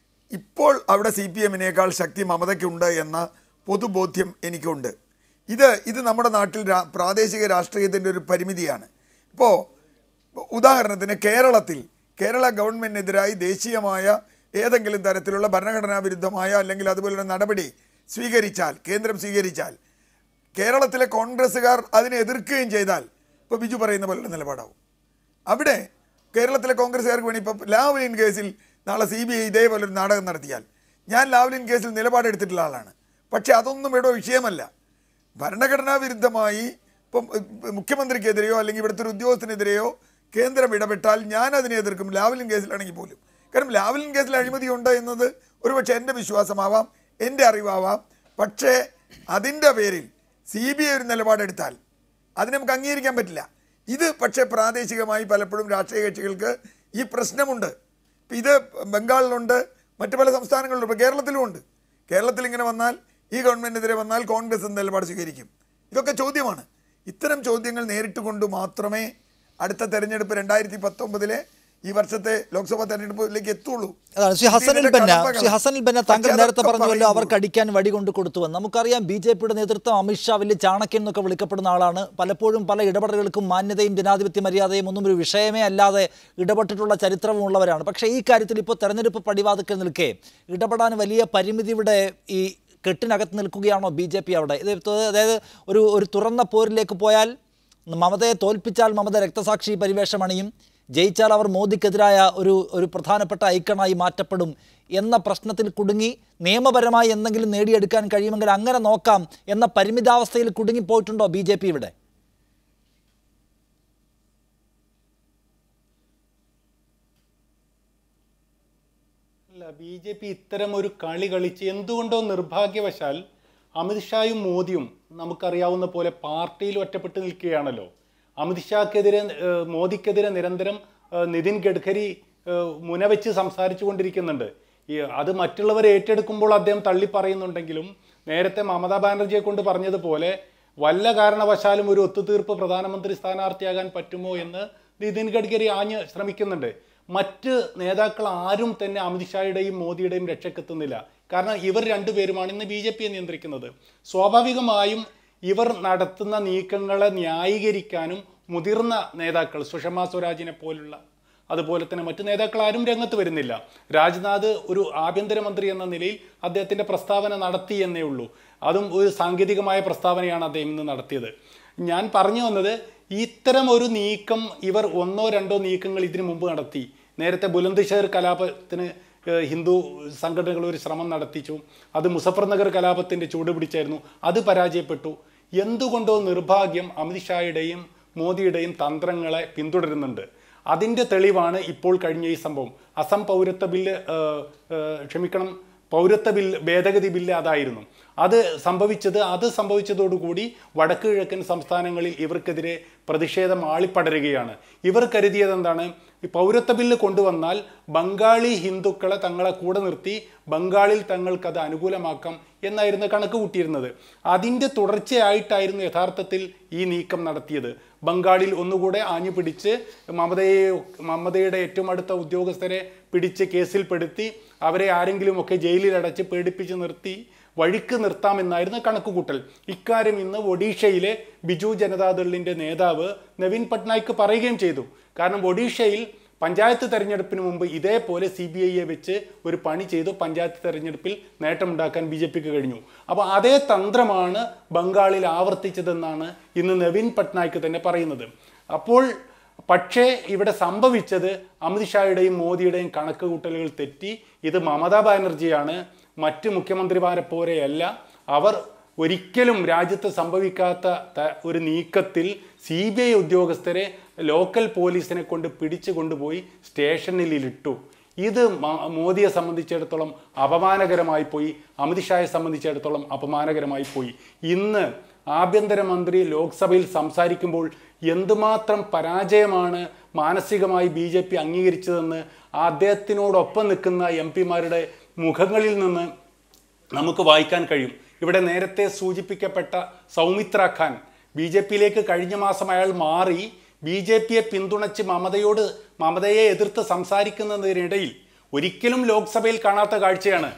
ഇപ്പോൾ അവിടെ CPMനേക്കാൾ ശക്തി മമതയ്ക്കുണ്ട് എന്ന പൊതുബോധ്യം എനിക്കുണ്ട്. ഇത് നമ്മുടെ നാട്ടിൽ പ്രാദേശിക രാഷ്ട്രീയത്തിൻ്റെ ഒരു പരിമിതിയാണ്. ഇപ്പോൾ ഉദാഹരണത്തിന് കേരള ഗവൺമെൻറ്റിനെതിരായി ദേശീയമായ ഏതെങ്കിലും തരത്തിലുള്ള ഭരണഘടനാ വിരുദ്ധമായ അല്ലെങ്കിൽ അതുപോലുള്ള നടപടി കേന്ദ്രം സ്വീകരിച്ചാൽ കേരളത്തിലെ കോൺഗ്രസ്സുകാർ അതിനെ എതിർക്കുകയും ചെയ്താൽ ഇപ്പോൾ ബിജു പറയുന്ന പോലുള്ള നിലപാടാവും. അവിടെ കേരളത്തിലെ കോൺഗ്രസ്സുകാർക്ക് വേണ്ടി ഇപ്പോൾ ലാവ്ലിൻ കേസിൽ നാളെ CBI ഇതേപോലൊരു നാടകം നടത്തിയാൽ, ഞാൻ ലാവ്ലിൻ കേസിൽ നിലപാടെടുത്തിട്ടുള്ള ആളാണ്. പക്ഷേ അതൊന്നും ഇവിടെ വിഷയമല്ല. ഭരണഘടനാ വിരുദ്ധമായി ഇപ്പം മുഖ്യമന്ത്രിക്കെതിരെയോ അല്ലെങ്കിൽ ഇവിടുത്തെ ഒരു ഉദ്യോഗസ്ഥനെതിരെയോ കേന്ദ്രം ഇടപെട്ടാൽ ഞാൻ അതിനെ എതിർക്കും, ലാവ്ലിൻ കേസിലാണെങ്കിൽ പോലും. കാരണം ലാവ്ലിൻ കേസിൽ അഴിമതിയുണ്ട് എന്നത് ഒരുപക്ഷെ എൻ്റെ വിശ്വാസമാവാം, എൻ്റെ അറിവാവാം. പക്ഷേ അതിൻ്റെ പേരിൽ CBI ഒരു നിലപാടെടുത്താൽ അതിനെ നമുക്ക് അംഗീകരിക്കാൻ പറ്റില്ല. ഇത് പക്ഷേ പ്രാദേശികമായി പലപ്പോഴും രാഷ്ട്രീയ കക്ഷികൾക്ക് ഈ പ്രശ്നമുണ്ട്. ഇപ്പം ഇത് ബംഗാളിലുണ്ട്, മറ്റു പല സംസ്ഥാനങ്ങളിലും, ഇപ്പോൾ കേരളത്തിലുമുണ്ട്. കേരളത്തിൽ ഇങ്ങനെ വന്നാൽ, ഈ ഗവൺമെൻറ്റിനെതിരെ വന്നാൽ കോൺഗ്രസ് നിലപാട് സ്വീകരിക്കും. ഇതൊക്കെ ചോദ്യമാണ്. ഇത്തരം ചോദ്യങ്ങൾ നേരിട്ട് കൊണ്ട് മാത്രമേ അടുത്ത തെരഞ്ഞെടുപ്പ് 2019 ഈ വർഷത്തെ ലോക്സഭാ തെരഞ്ഞെടുപ്പിലേക്ക് എത്തുള്ളൂ. ശ്രീ ഹസനിൽ ബന്ന താങ്കൾ നേരത്തെ പറഞ്ഞല്ലോ അവർക്ക് അടിക്കാൻ വടി കൊണ്ട് കൊടുത്തുവെന്ന്. നമുക്കറിയാം BJPയുടെ നേതൃത്വം അമിത്ഷാ വലിയ ചാണക്യൻ എന്നൊക്കെ വിളിക്കപ്പെടുന്ന ആളാണ്. പലപ്പോഴും പല ഇടപെടലുകൾക്കും മാന്യതയും ജനാധിപത്യ മര്യാദയും ഒന്നും ഒരു വിഷയമേ അല്ലാതെ ഇടപെട്ടിട്ടുള്ള ചരിത്രവും ഉള്ളവരാണ്. പക്ഷേ ഈ കാര്യത്തിൽ ഇപ്പോൾ തെരഞ്ഞെടുപ്പ് പടിവാതിക്കൽ നിൽക്കെ ഇടപെടാൻ വലിയ പരിമിതിയുടെ ഈ കെട്ടിനകത്ത് നിൽക്കുകയാണോ BJP അവിടെ? അതായത് ഒരു തുറന്ന പോരിലേക്ക് പോയാൽ മമതയെ തോൽപ്പിച്ചാൽ മമത രക്തസാക്ഷി പരിവേഷമണിയും, ജയിച്ചാൽ അവർ മോദിക്കെതിരായ ഒരു പ്രധാനപ്പെട്ട ഐക്കണായി മാറ്റപ്പെടും എന്ന പ്രശ്നത്തിൽ കുടുങ്ങി നിയമപരമായി എന്തെങ്കിലും നേടിയെടുക്കാൻ കഴിയുമെങ്കിൽ അങ്ങനെ നോക്കാം എന്ന പരിമിതാവസ്ഥയിൽ കുടുങ്ങിപ്പോയിട്ടുണ്ടോ BJP ഇവിടെ? അല്ല, BJP ഇത്തരം ഒരു കളി കളിച്ച് എന്തുകൊണ്ടോ നിർഭാഗ്യവശാൽ അമിത്ഷായും മോദിയും നമുക്കറിയാവുന്ന പോലെ പാർട്ടിയിൽ ഒറ്റപ്പെട്ട് നിൽക്കുകയാണല്ലോ. അമിത്ഷാക്കെതിരെ മോദിക്കെതിരെ നിരന്തരം നിതിൻ ഗഡ്കരി മുനവെച്ച് സംസാരിച്ചു കൊണ്ടിരിക്കുന്നുണ്ട്. അത് മറ്റുള്ളവർ ഏറ്റെടുക്കുമ്പോൾ അദ്ദേഹം തള്ളി പറയുന്നുണ്ടെങ്കിലും നേരത്തെ മമതാ ബാനർജിയെ കൊണ്ട് പറഞ്ഞതുപോലെ വല്ല കാരണവശാലും ഒരു ഒത്തുതീർപ്പ് പ്രധാനമന്ത്രി സ്ഥാനാർത്ഥിയാകാൻ പറ്റുമോ എന്ന് നിതിൻ ഗഡ്കരി ആഞ്ഞ് ശ്രമിക്കുന്നുണ്ട്. മറ്റ് നേതാക്കൾ ആരും തന്നെ അമിത്ഷായുടെയും മോദിയുടെയും രക്ഷക്കെത്തുന്നില്ല. കാരണം ഇവർ രണ്ടുപേരുമാണ് ഇന്ന് BJP നിയന്ത്രിക്കുന്നത്. സ്വാഭാവികമായും ഇവർ നടത്തുന്ന നീക്കങ്ങളെ ന്യായീകരിക്കാനും മുതിർന്ന നേതാക്കൾ സുഷമ സ്വരാജിനെ പോലുള്ള അതുപോലെ തന്നെ മറ്റു നേതാക്കൾ ആരും രംഗത്ത് വരുന്നില്ല. രാജ്നാഥ് ഒരു ആഭ്യന്തരമന്ത്രി എന്ന നിലയിൽ അദ്ദേഹത്തിൻ്റെ പ്രസ്താവന നടത്തി എന്നേ ഉള്ളൂ. അതും ഒരു സാങ്കേതികമായ പ്രസ്താവനയാണ് അദ്ദേഹം ഇന്ന് നടത്തിയത്. ഞാൻ പറഞ്ഞു വന്നത്, ഇത്തരം ഒരു നീക്കം ഇവർ ഒന്നോ രണ്ടോ നീക്കങ്ങൾ ഇതിനു മുമ്പ് നടത്തി. നേരത്തെ ബുലന്ദ്ഷഹർ കലാപത്തിന് ഹിന്ദു സംഘടനകൾ ഒരു ശ്രമം നടത്തിച്ചു. അത് മുസഫർ നഗർ കലാപത്തിൻ്റെ ചൂട് പിടിച്ചായിരുന്നു. അത് പരാജയപ്പെട്ടു. എന്തുകൊണ്ടോ നിർഭാഗ്യം അമിത്ഷായുടെയും മോദിയുടെയും തന്ത്രങ്ങളെ പിന്തുടരുന്നുണ്ട്. അതിൻ്റെ തെളിവാണ് ഇപ്പോൾ കഴിഞ്ഞ ഈ സംഭവം. അസം പൗരത്വ ഭേദഗതി ബില്ല് അതായിരുന്നു. അത് സംഭവിച്ചതോടുകൂടി വടക്ക് കിഴക്കൻ സംസ്ഥാനങ്ങളിൽ ഇവർക്കെതിരെ പ്രതിഷേധം ആളിപ്പടരുകയാണ്. ഇവർ കരുതിയത് എന്താണ്? ഈ പൗരത്വ ബില്ല് കൊണ്ടുവന്നാൽ ബംഗാളി ഹിന്ദുക്കളെ തങ്ങളെ കൂടെ നിർത്തി ബംഗാളിൽ തങ്ങൾക്കത് അനുകൂലമാക്കാം എന്നായിരുന്നു കണക്ക് കൂട്ടിയിരുന്നത്. അതിൻ്റെ തുടർച്ചയായിട്ടായിരുന്നു യഥാർത്ഥത്തിൽ ഈ നീക്കം നടത്തിയത്. ബംഗാളിൽ ഒന്നുകൂടെ ആഞ്ഞു പിടിച്ച് മമതയുടെ ഏറ്റവും അടുത്ത ഉദ്യോഗസ്ഥരെ പിടിച്ച് കേസിൽപ്പെടുത്തി അവരെ ആരെങ്കിലുമൊക്കെ ജയിലിൽ അടച്ച് പേടിപ്പിച്ച് നിർത്തി വഴിക്ക് നിർത്താമെന്നായിരുന്നു കണക്കുകൂട്ടൽ. ഇക്കാര്യം ഇന്ന് ഒഡീഷയിലെ ബിജു ജനതാദളിൻ്റെ നേതാവ് നവീൻ പട്നായിക് പറയുകയും ചെയ്തു. കാരണം ഒഡീഷയിൽ പഞ്ചായത്ത് തെരഞ്ഞെടുപ്പിന് മുമ്പ് ഇതേപോലെ CBIയെ വെച്ച് ഒരു പണി ചെയ്തു. പഞ്ചായത്ത് തെരഞ്ഞെടുപ്പിൽ നേട്ടമുണ്ടാക്കാൻ BJPക്ക് കഴിഞ്ഞു. അപ്പോൾ അതേ തന്ത്രമാണ് ബംഗാളിൽ ആവർത്തിച്ചതെന്നാണ് ഇന്ന് നവീൻ പട്നായിക് തന്നെ പറയുന്നത്. പക്ഷേ ഇവിടെ സംഭവിച്ചത് അമിത്ഷായുടെയും മോദിയുടെയും കണക്ക് കൂട്ടലുകൾ തെറ്റി. ഇത് മമതാ ബാനർജിയാണ്, മറ്റ് മുഖ്യമന്ത്രിമാരെ പോലെയല്ല. അവർ ഒരിക്കലും രാജ്യത്ത് സംഭവിക്കാത്ത ഒരു നീക്കത്തിൽ CBI ഉദ്യോഗസ്ഥരെ ലോക്കൽ പോലീസിനെ കൊണ്ട് പിടിച്ചു കൊണ്ടുപോയി സ്റ്റേഷനിലിട്ടു. ഇത് മോദിയെ സംബന്ധിച്ചിടത്തോളം അപമാനകരമായി പോയി, അമിത്ഷായെ സംബന്ധിച്ചിടത്തോളം അപമാനകരമായി പോയി. ഇന്ന് ആഭ്യന്തരമന്ത്രി ലോക്സഭയിൽ സംസാരിക്കുമ്പോൾ എന്തുമാത്രം പരാജയമാണ് മാനസികമായി BJP അംഗീകരിച്ചതെന്ന് അദ്ദേഹത്തിനോടൊപ്പം നിൽക്കുന്ന MP-മാരുടെ മുഖങ്ങളിൽ നിന്ന് നമുക്ക് വായിക്കാൻ കഴിയും. ഇവിടെ നേരത്തെ സൂചിപ്പിക്കപ്പെട്ട സൗമിത്ര ഖാൻ BJPയിലേക്ക് കഴിഞ്ഞ മാസം അയാൾ മാറി BJPയെ പിന്തുണച്ച് മമതയെ എതിർത്ത് സംസാരിക്കുന്നതിനിടയിൽ ഒരിക്കലും ലോക്സഭയിൽ കാണാത്ത കാഴ്ചയാണ്.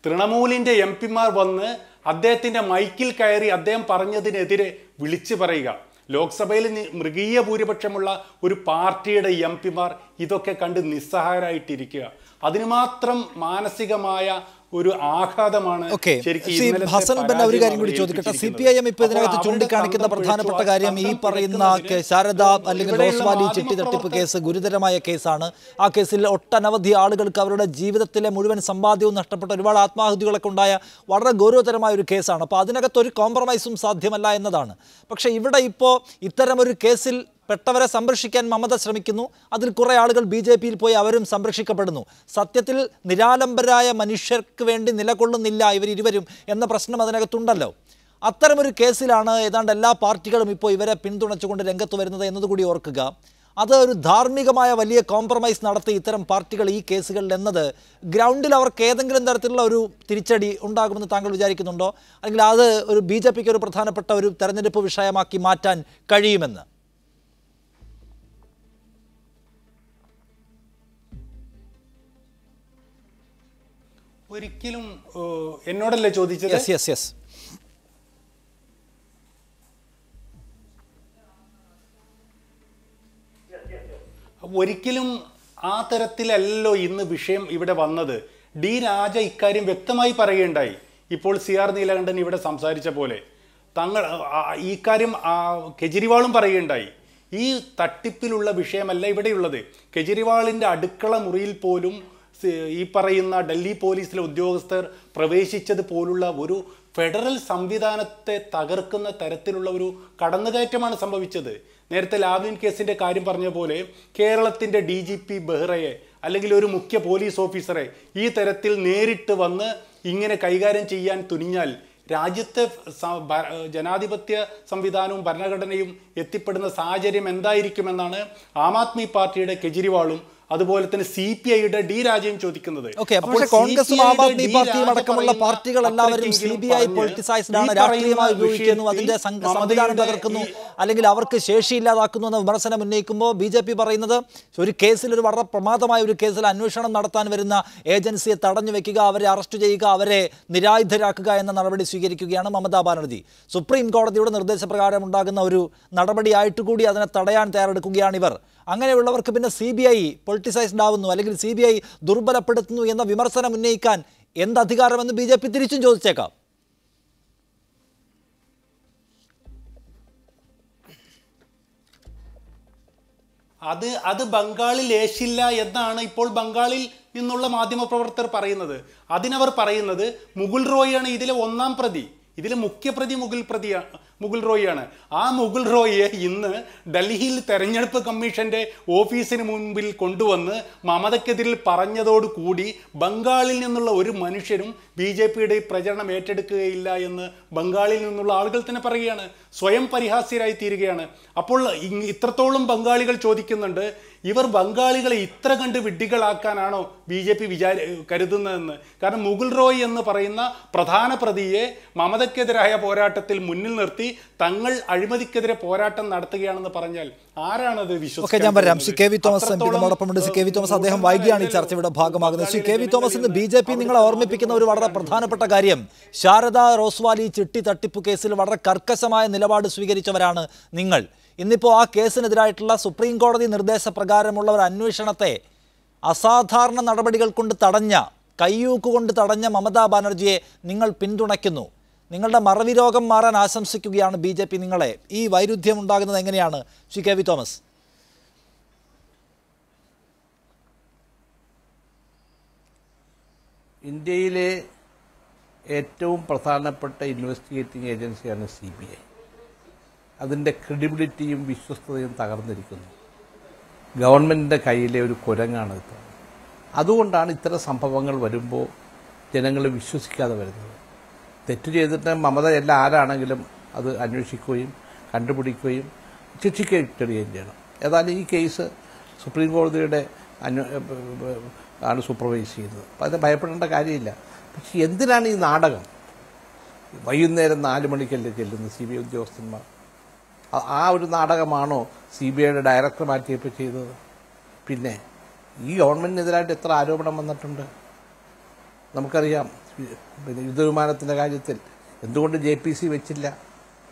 തൃണമൂലിൻ്റെ MP-മാർ വന്ന് അദ്ദേഹത്തിൻ്റെ മൈക്കിൽ കയറി അദ്ദേഹം പറഞ്ഞതിനെതിരെ വിളിച്ചു പറയുക. ലോക്സഭയിൽ മൃഗീയ ഭൂരിപക്ഷമുള്ള ഒരു പാർട്ടിയുടെ MP-മാർ ഇതൊക്കെ കണ്ട് നിസ്സഹായരായിട്ടിരിക്കുക. അതിന് മാത്രം മാനസികമായ ഒരു ആഘാതമാണ്. ഹസൻ ബെൻ ഒരു കാര്യം കൂടി ചോദിക്കട്ടെ. CPIM ഇപ്പോൾ ഇതിനകത്ത് ചൂണ്ടിക്കാണിക്കുന്ന പ്രധാനപ്പെട്ട കാര്യം ഈ പറയുന്ന ശാരദ അല്ലെങ്കിൽ റോസ്വാലി ചിട്ടി തട്ടിപ്പ് കേസ് ഗുരുതരമായ കേസാണ്. ആ കേസിൽ ഒട്ടനവധി ആളുകൾക്ക് അവരുടെ ജീവിതത്തിലെ മുഴുവൻ സമ്പാദ്യവും നഷ്ടപ്പെട്ട ഒരുപാട് ആത്മാഹുതികളൊക്കെ ഉണ്ടായ വളരെ ഗൗരവതരമായ ഒരു കേസാണ്. അപ്പോൾ അതിനകത്ത് ഒരു കോംപ്രമൈസും സാധ്യമല്ല എന്നതാണ്. പക്ഷേ ഇവിടെ ഇപ്പോൾ ഇത്തരമൊരു കേസിൽ പെട്ടവരെ സംരക്ഷിക്കാൻ മമത ശ്രമിക്കുന്നു. അതിൽ കുറേ ആളുകൾ BJPയിൽ പോയി അവരും സംരക്ഷിക്കപ്പെടുന്നു. സത്യത്തിൽ നിരാലംബരായ മനുഷ്യർക്ക് വേണ്ടി നിലകൊള്ളുന്നില്ല ഇവരിരുവരും എന്ന പ്രശ്നം അതിനകത്തുണ്ടല്ലോ. അത്തരമൊരു കേസിലാണ് ഏതാണ്ട് എല്ലാ പാർട്ടികളും ഇപ്പോൾ ഇവരെ പിന്തുണച്ചുകൊണ്ട് രംഗത്ത് വരുന്നത് എന്നതുകൂടി ഓർക്കുക. അത് ഒരു ധാർമ്മികമായ വലിയ കോംപ്രമൈസ് നടത്തി ഇത്തരം പാർട്ടികൾ ഈ കേസുകളിൽ എന്നത് ഗ്രൗണ്ടിൽ അവർക്ക് ഏതെങ്കിലും തരത്തിലുള്ള ഒരു തിരിച്ചടി ഉണ്ടാകുമെന്ന് താങ്കൾ വിചാരിക്കുന്നുണ്ടോ? അല്ലെങ്കിൽ അത് ഒരു BJPക്ക് ഒരു പ്രധാനപ്പെട്ട ഒരു തെരഞ്ഞെടുപ്പ് വിഷയമാക്കി മാറ്റാൻ കഴിയുമെന്ന്? ഒരിക്കലും എന്നോടല്ലേ ചോദിച്ചത്? ഒരിക്കലും ആ തരത്തിലല്ലോ ഇന്ന് വിഷയം ഇവിടെ വന്നത്. ഡി രാജ ഇക്കാര്യം വ്യക്തമായി പറയുകയുണ്ടായി. ഇപ്പോൾ CR നീലകണ്ഠൻ ഇവിടെ സംസാരിച്ച പോലെ ഈ കാര്യം കെജ്രിവാളും പറയുകയുണ്ടായി. ഈ തട്ടിപ്പിലുള്ള വിഷയമല്ല ഇവിടെയുള്ളത്. കെജ്രിവാളിൻ്റെ അടുക്കള മുറിയിൽ പോലും ഈ പറയുന്ന ഡൽഹി പോലീസിലെ ഉദ്യോഗസ്ഥർ പ്രവേശിച്ചത് പോലുള്ള ഒരു ഫെഡറൽ സംവിധാനത്തെ തകർക്കുന്ന തരത്തിലുള്ള ഒരു കടന്നുകയറ്റമാണ് സംഭവിച്ചത്. നേരത്തെ ലാവ്ലിൻ കേസിൻ്റെ കാര്യം പറഞ്ഞ പോലെ കേരളത്തിൻ്റെ DGP ബെഹ്റയെ അല്ലെങ്കിൽ ഒരു മുഖ്യ പോലീസ് ഓഫീസറെ ഈ തരത്തിൽ നേരിട്ട് വന്ന് ഇങ്ങനെ കൈകാര്യം ചെയ്യാൻ തുനിഞ്ഞാൽ രാജ്യത്തെ ജനാധിപത്യ സംവിധാനവും ഭരണഘടനയും എത്തിപ്പെടുന്ന സാഹചര്യം എന്തായിരിക്കുമെന്നാണ് ആം ആദ്മി പാർട്ടിയുടെ കെജ്രിവാളും അതുപോലെ തന്നെ CPIയുടെ ഡി രാജയും ചോദിക്കുന്നത്. പക്ഷേ കോൺഗ്രസും ആം ആദ്മി പാർട്ടിയും അടക്കമുള്ള പാർട്ടികൾ എല്ലാവരും CBI പൊളിറ്റിസൈസ്ഡ് ആണ്, രാഷ്ട്രീയമായി ഉപയോഗിക്കുന്നു, അതിന്റെ സംവിധാനം തകർക്കുന്നു, അല്ലെങ്കിൽ അവർക്ക് ശേഷിയില്ലാതാക്കുന്നു എന്ന വിമർശനം ഉന്നയിക്കുമ്പോൾ BJP പറയുന്നത് ഒരു കേസിൽ, ഒരു വളരെ പ്രമാദമായ ഒരു കേസിൽ അന്വേഷണം നടത്താൻ വരുന്ന ഏജൻസിയെ തടഞ്ഞു വെക്കുക, അവരെ അറസ്റ്റ് ചെയ്യുക, അവരെ നിരായുധരാക്കുക എന്ന നടപടി സ്വീകരിക്കുകയാണ് മമതാ ബാനർജി. സുപ്രീം കോടതിയുടെ നിർദ്ദേശപ്രകാരം ഉണ്ടാകുന്ന ഒരു നടപടിയായിട്ട് കൂടി അതിനെ തടയാൻ തയ്യാറെടുക്കുകയാണ് ഇവർ. അങ്ങനെയുള്ളവർക്ക് പിന്നെ CBI പൊളിറ്റിസൈസ്ഡ് ആവുന്നു, അല്ലെങ്കിൽ CBI ദുർബലപ്പെടുത്തുന്നു എന്ന വിമർശനം ഉന്നയിക്കാൻ എന്ത് അധികാരമെന്ന് BJP തിരിച്ചും ചോദിച്ചേക്കാം. അത് ബംഗാളിൽ ഏശില്ല എന്നാണ് ഇപ്പോൾ ബംഗാളിൽ നിന്നുള്ള മാധ്യമപ്രവർത്തകർ പറയുന്നത്. അതിനവർ പറയുന്നത് മുകുൾ റോയിയാണ് ഇതിലെ ഒന്നാം പ്രതി, ഇതിലെ മുഖ്യപ്രതി മുകുൾ റോയിയാണ്. ആ മുകുൾ റോയിയെ ഇന്ന് ഡൽഹിയിൽ തെരഞ്ഞെടുപ്പ് കമ്മീഷന്റെ ഓഫീസിന് മുൻപിൽ കൊണ്ടുവന്ന് മമതയ്ക്കെതിരിൽ പറഞ്ഞതോടുകൂടി ബംഗാളിൽ നിന്നുള്ള ഒരു മനുഷ്യരും BJPയുടെ പ്രചരണം ഏറ്റെടുക്കുകയില്ല എന്ന് ബംഗാളിൽ നിന്നുള്ള ആളുകൾ തന്നെ പറയുകയാണ്. സ്വയം പരിഹാസ്യരായി തീരുകയാണ്. അപ്പോൾ ഇത്രത്തോളം ബംഗാളികൾ ചോദിക്കുന്നുണ്ട്, ഇവർ ബംഗാളികളെ ഇത്ര കണ്ട് വിഡ്ഢികളാക്കാനാണോ BJP കരുതുന്നതെന്ന്. കാരണം മുകുൾ റോയ് എന്ന് പറയുന്ന പ്രധാന പ്രതിയെ മമതയ്ക്കെതിരായ പോരാട്ടത്തിൽ മുന്നിൽ നിർത്തി തങ്ങൾ അഴിമതിക്കെതിരെ പോരാട്ടം നടത്തുകയാണെന്ന് പറഞ്ഞാൽ ആരാണത് വിശ്വസിക്കുക? ഞാൻ പറയാം. ശ്രീ KV തോമസ് നമ്മോടൊപ്പമുണ്ട്. ശ്രീ KV തോമസ്, അദ്ദേഹം വൈകിയാണ് ഈ ചർച്ചയുടെ ഭാഗമാകുന്നത്. ശ്രീ KV തോമസ്, ഇന്ന് BJP നിങ്ങളെ ഓർമ്മിപ്പിക്കുന്ന ഒരു വളരെ പ്രധാനപ്പെട്ട കാര്യം, ശാരദ റോസ്വാലി ചിട്ടി തട്ടിപ്പ് കേസിൽ വളരെ കർക്കശമായ നിലപാട് സ്വീകരിച്ചവരാണ് നിങ്ങൾ. ഇന്നിപ്പോൾ ആ കേസിനെതിരായിട്ടുള്ള സുപ്രീം കോടതി നിർദ്ദേശപ്രകാരമുള്ള ഒരു അന്വേഷണത്തെ അസാധാരണ നടപടികൾ കൊണ്ട് തടഞ്ഞ, കയ്യൂക്കുകൊണ്ട് തടഞ്ഞ മമതാ ബാനർജിയെ നിങ്ങൾ പിന്തുണയ്ക്കുന്നു. നിങ്ങളുടെ മറവി രോഗം മാറാൻ ആശംസിക്കുകയാണ് BJP നിങ്ങളെ. ഈ വൈരുദ്ധ്യം ഉണ്ടാകുന്നത് എങ്ങനെയാണ് ശ്രീ KV തോമസ്? ഇന്ത്യയിലെ ഏറ്റവും പ്രധാനപ്പെട്ട ഇൻവെസ്റ്റിഗേറ്റിംഗ് ഏജൻസിയാണ് CBI. അതിൻ്റെ ക്രെഡിബിലിറ്റിയും വിശ്വസ്തതയും തകർന്നിരിക്കുന്നു. ഗവൺമെൻറ്റിൻ്റെ കയ്യിലെ ഒരു കുരങ്ങാണ് ഇത്. അതുകൊണ്ടാണ് ഇത്തരം സംഭവങ്ങൾ വരുമ്പോൾ ജനങ്ങൾ വിശ്വസിക്കാതെ വരുന്നത്. തെറ്റ് ചെയ്തിട്ട് മമത എല്ലാ ആരാണെങ്കിലും അത് അന്വേഷിക്കുകയും കണ്ടുപിടിക്കുകയും ശിക്ഷിക്കുകയും ചെയ്യണം. ഏതായാലും ഈ കേസ് സുപ്രീം കോടതിയുടെ ആണ് സൂപ്പർവൈസ് ചെയ്യുന്നത്. അപ്പം അതിന് ഭയപ്പെടേണ്ട കാര്യമില്ല. പക്ഷെ എന്തിനാണ് ഈ നാടകം? വൈകുന്നേരം 4 മണിക്കല്ലേ ചെല്ലുന്നത് CBI ഉദ്യോഗസ്ഥന്മാർ? ആ ഒരു നാടകമാണോ CBIയുടെ ഡയറക്ടർ മാറ്റിയപ്പോൾ ചെയ്തത്? പിന്നെ ഈ ഗവൺമെൻറ്റിനെതിരായിട്ട് എത്ര ആരോപണം വന്നിട്ടുണ്ട് നമുക്കറിയാം. പിന്നെ യുദ്ധവിമാനത്തിൻ്റെ കാര്യത്തിൽ എന്തുകൊണ്ട് JPC വെച്ചില്ല?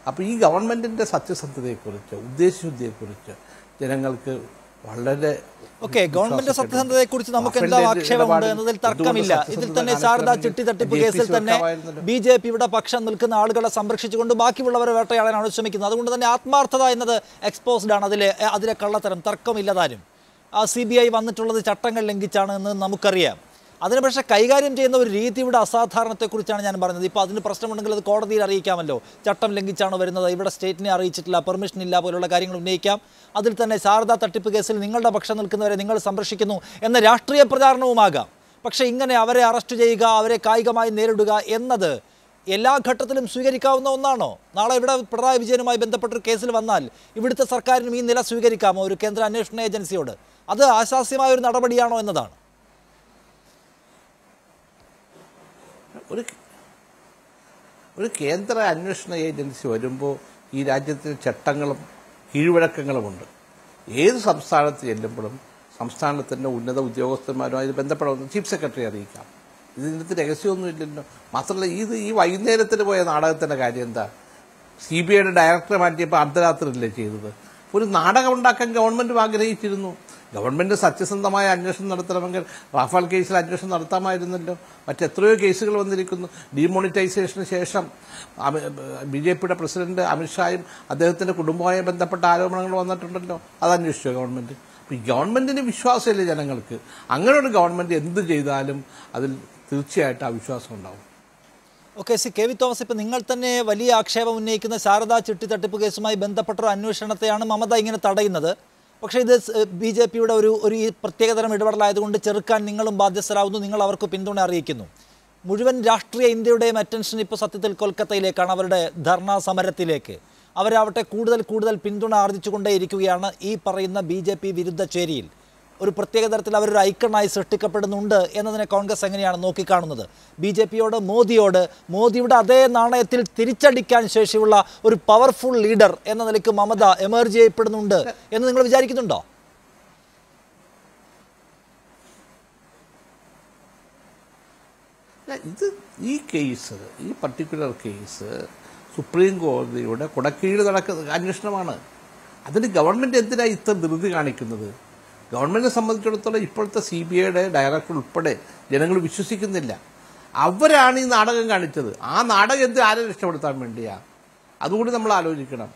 അപ്പോൾ ഈ ഗവൺമെൻറ്റിൻ്റെ സത്യസന്ധതയെക്കുറിച്ച്, ഉദ്ദേശശുദ്ധിയെക്കുറിച്ച് ജനങ്ങൾക്ക് വളരെ ഗവൺമെന്റ് സത്യസന്ധതയെക്കുറിച്ച് നമുക്ക് എന്താ ആക്ഷേപമുണ്ട് എന്നതിൽ തർക്കമില്ല. ഇതിൽ തന്നെ ശാരദാ ചിട്ടി തട്ടിപ്പ് കേസിൽ തന്നെ BJPയുടെ പക്ഷം നിൽക്കുന്ന ആളുകളെ സംരക്ഷിച്ചുകൊണ്ട് ബാക്കിയുള്ളവരെ വേട്ടയാടാനാണ് ശ്രമിക്കുന്നത്. അതുകൊണ്ട് തന്നെ ആത്മാർത്ഥത എന്നത് എക്സ്പോസ്ഡ് ആണ്. അതിലെ കള്ളത്തരം തർക്കമില്ലതാനും. CBI വന്നിട്ടുള്ളത് ചട്ടങ്ങൾ ലംഘിച്ചാണ് എന്ന് നമുക്കറിയാം. അതിന് പക്ഷേ കൈകാര്യം ചെയ്യുന്ന ഒരു രീതിയുടെ അസാധാരണത്തെക്കുറിച്ചാണ് ഞാൻ പറഞ്ഞത്. ഇപ്പോൾ അതിന് പ്രശ്നമുണ്ടെങ്കിൽ അത് കോടതിയിൽ അറിയിക്കാമല്ലോ. ചട്ടം ലംഘിച്ചാണ് വരുന്നത്, ഇവിടെ സ്റ്റേറ്റിനെ അറിയിച്ചിട്ടില്ല, പെർമിഷൻ ഇല്ല പോലുള്ള കാര്യങ്ങൾ ഉന്നയിക്കാം. അതിൽ തന്നെ ശാരദാ തട്ടിപ്പ് കേസിൽ നിങ്ങളുടെ പക്ഷം നിൽക്കുന്നവരെ നിങ്ങൾ സംരക്ഷിക്കുന്നു എന്ന രാഷ്ട്രീയ പ്രചാരണവുമാകാം. പക്ഷേ ഇങ്ങനെ അവരെ അറസ്റ്റ് ചെയ്യുക, അവരെ കായികമായി നേരിടുക എന്നത് എല്ലാ ഘട്ടത്തിലും സ്വീകരിക്കാവുന്ന ഒന്നാണോ? നാളെ ഇവിടെ പിണറായി വിജയനുമായി ബന്ധപ്പെട്ടൊരു കേസിൽ വന്നാൽ ഇവിടുത്തെ സർക്കാരിനും ഈ നില സ്വീകരിക്കാമോ ഒരു കേന്ദ്ര അന്വേഷണ ഏജൻസിയോട്? അത് ആശാസ്യമായ ഒരു നടപടിയാണോ എന്നതാണ്. ഒരു കേന്ദ്ര അന്വേഷണ ഏജൻസി വരുമ്പോൾ ഈ രാജ്യത്തിന് ചട്ടങ്ങളും കീഴ്വഴക്കങ്ങളുമുണ്ട്. ഏത് സംസ്ഥാനത്ത് ചെല്ലുമ്പോഴും സംസ്ഥാനത്തിൻ്റെ ഉന്നത ഉദ്യോഗസ്ഥന്മാരുമായി ഇത് ബന്ധപ്പെടുന്ന ചീഫ് സെക്രട്ടറി അറിയിക്കാം. ഇതിനകത്ത് രഹസ്യമൊന്നും ഇല്ലല്ലോ. മാത്രമല്ല ഈ വൈകുന്നേരത്തിന് പോയ നാടകത്തിൻ്റെ കാര്യം എന്താ? CBIയുടെ ഡയറക്ടറെ മാറ്റിയപ്പോൾ അർദ്ധരാത്രിയല്ലേ ചെയ്തത്? ഒരു നാടകം ഉണ്ടാക്കാൻ ഗവൺമെൻറ്റും ആഗ്രഹിച്ചിരുന്നു. ഗവൺമെൻറ് സത്യസന്ധമായ അന്വേഷണം നടത്തണമെങ്കിൽ റാഫേൽ കേസിൽ അന്വേഷണം നടത്താമായിരുന്നല്ലോ. മറ്റെത്രയോ കേസുകൾ വന്നിരിക്കുന്നു. ഡിമോണിറ്റൈസേഷന് ശേഷം BJPയുടെ പ്രസിഡന്റ് അമിത്ഷായും അദ്ദേഹത്തിൻ്റെ കുടുംബവുമായി ബന്ധപ്പെട്ട ആരോപണങ്ങൾ വന്നിട്ടുണ്ടല്ലോ. അത് അന്വേഷിച്ചോ ഗവൺമെൻറ്? അപ്പോൾ ഈ ഗവൺമെൻറ്റിന് വിശ്വാസമില്ല ജനങ്ങൾക്ക്. അങ്ങനെ ഒരു ഗവൺമെൻറ് എന്ത് ചെയ്താലും അതിൽ തീർച്ചയായിട്ടും ആ വിശ്വാസം ഉണ്ടാവും. ശ്രീ KV തോമസ്, ഇപ്പം നിങ്ങൾ തന്നെ വലിയ ആക്ഷേപം ഉന്നയിക്കുന്ന ശാരദാ ചിട്ടി തട്ടിപ്പ് കേസുമായി ബന്ധപ്പെട്ടൊരു അന്വേഷണത്തെയാണ് മമത ഇങ്ങനെ തടയുന്നത്. പക്ഷേ ഇത് BJPയുടെ ഒരു പ്രത്യേകതരം ഇടപെടലായതുകൊണ്ട് ചെറുക്കാൻ നിങ്ങളും ബാധ്യസ്ഥരാകുന്നു, നിങ്ങൾ അവർക്ക് പിന്തുണ അറിയിക്കുന്നു. മുഴുവൻ രാഷ്ട്രീയ ഇന്ത്യയുടെയും അറ്റൻഷൻ ഇപ്പോൾ സത്യത്തിൽ കൊൽക്കത്തയിലേക്കാണ്, അവരുടെ ധർണാ സമരത്തിലേക്ക്. അവരാവട്ടെ കൂടുതൽ പിന്തുണ ആർജിച്ചുകൊണ്ടേയിരിക്കുകയാണ് ഈ പറയുന്ന BJP വിരുദ്ധ ചേരിയിൽ. ഒരു പ്രത്യേക തരത്തിൽ അവരൊരു ഐക്കണായി സൃഷ്ടിക്കപ്പെടുന്നുണ്ട് എന്നതിനെ കോൺഗ്രസ് എങ്ങനെയാണ് നോക്കിക്കാണുന്നത്? BJPയോട്, മോദിയുടെ അതേ നാണയത്തിൽ തിരിച്ചടിക്കാൻ ശേഷിയുള്ള ഒരു പവർഫുൾ ലീഡർ എന്ന നിലയ്ക്ക് മമത എമർജ് ചെയ്യപ്പെടുന്നുണ്ട് എന്ന് നിങ്ങൾ വിചാരിക്കുന്നുണ്ടോ? ഇത് ഈ പർട്ടിക്കുലർ കേസ് സുപ്രീം കോടതിയുടെ കുടക്കീഴിൽ നടക്കുന്ന അന്വേഷണമാണ്. അതിന് ഗവൺമെൻറ് എന്തിനാണ് ഇത്ര ധൃതി കാണിക്കുന്നത്? ഗവൺമെൻറ്റിനെ സംബന്ധിച്ചിടത്തോളം ഇപ്പോഴത്തെ CBIയുടെ ഡയറക്ടർ ഉൾപ്പെടെ ജനങ്ങൾ വിശ്വസിക്കുന്നില്ല. അവരാണ് ഈ നാടകം കാണിച്ചത്. ആ നാടകം ആരെ രക്ഷപ്പെടുത്താൻ വേണ്ടിയാ? അതുകൂടി നമ്മൾ ആലോചിക്കണം.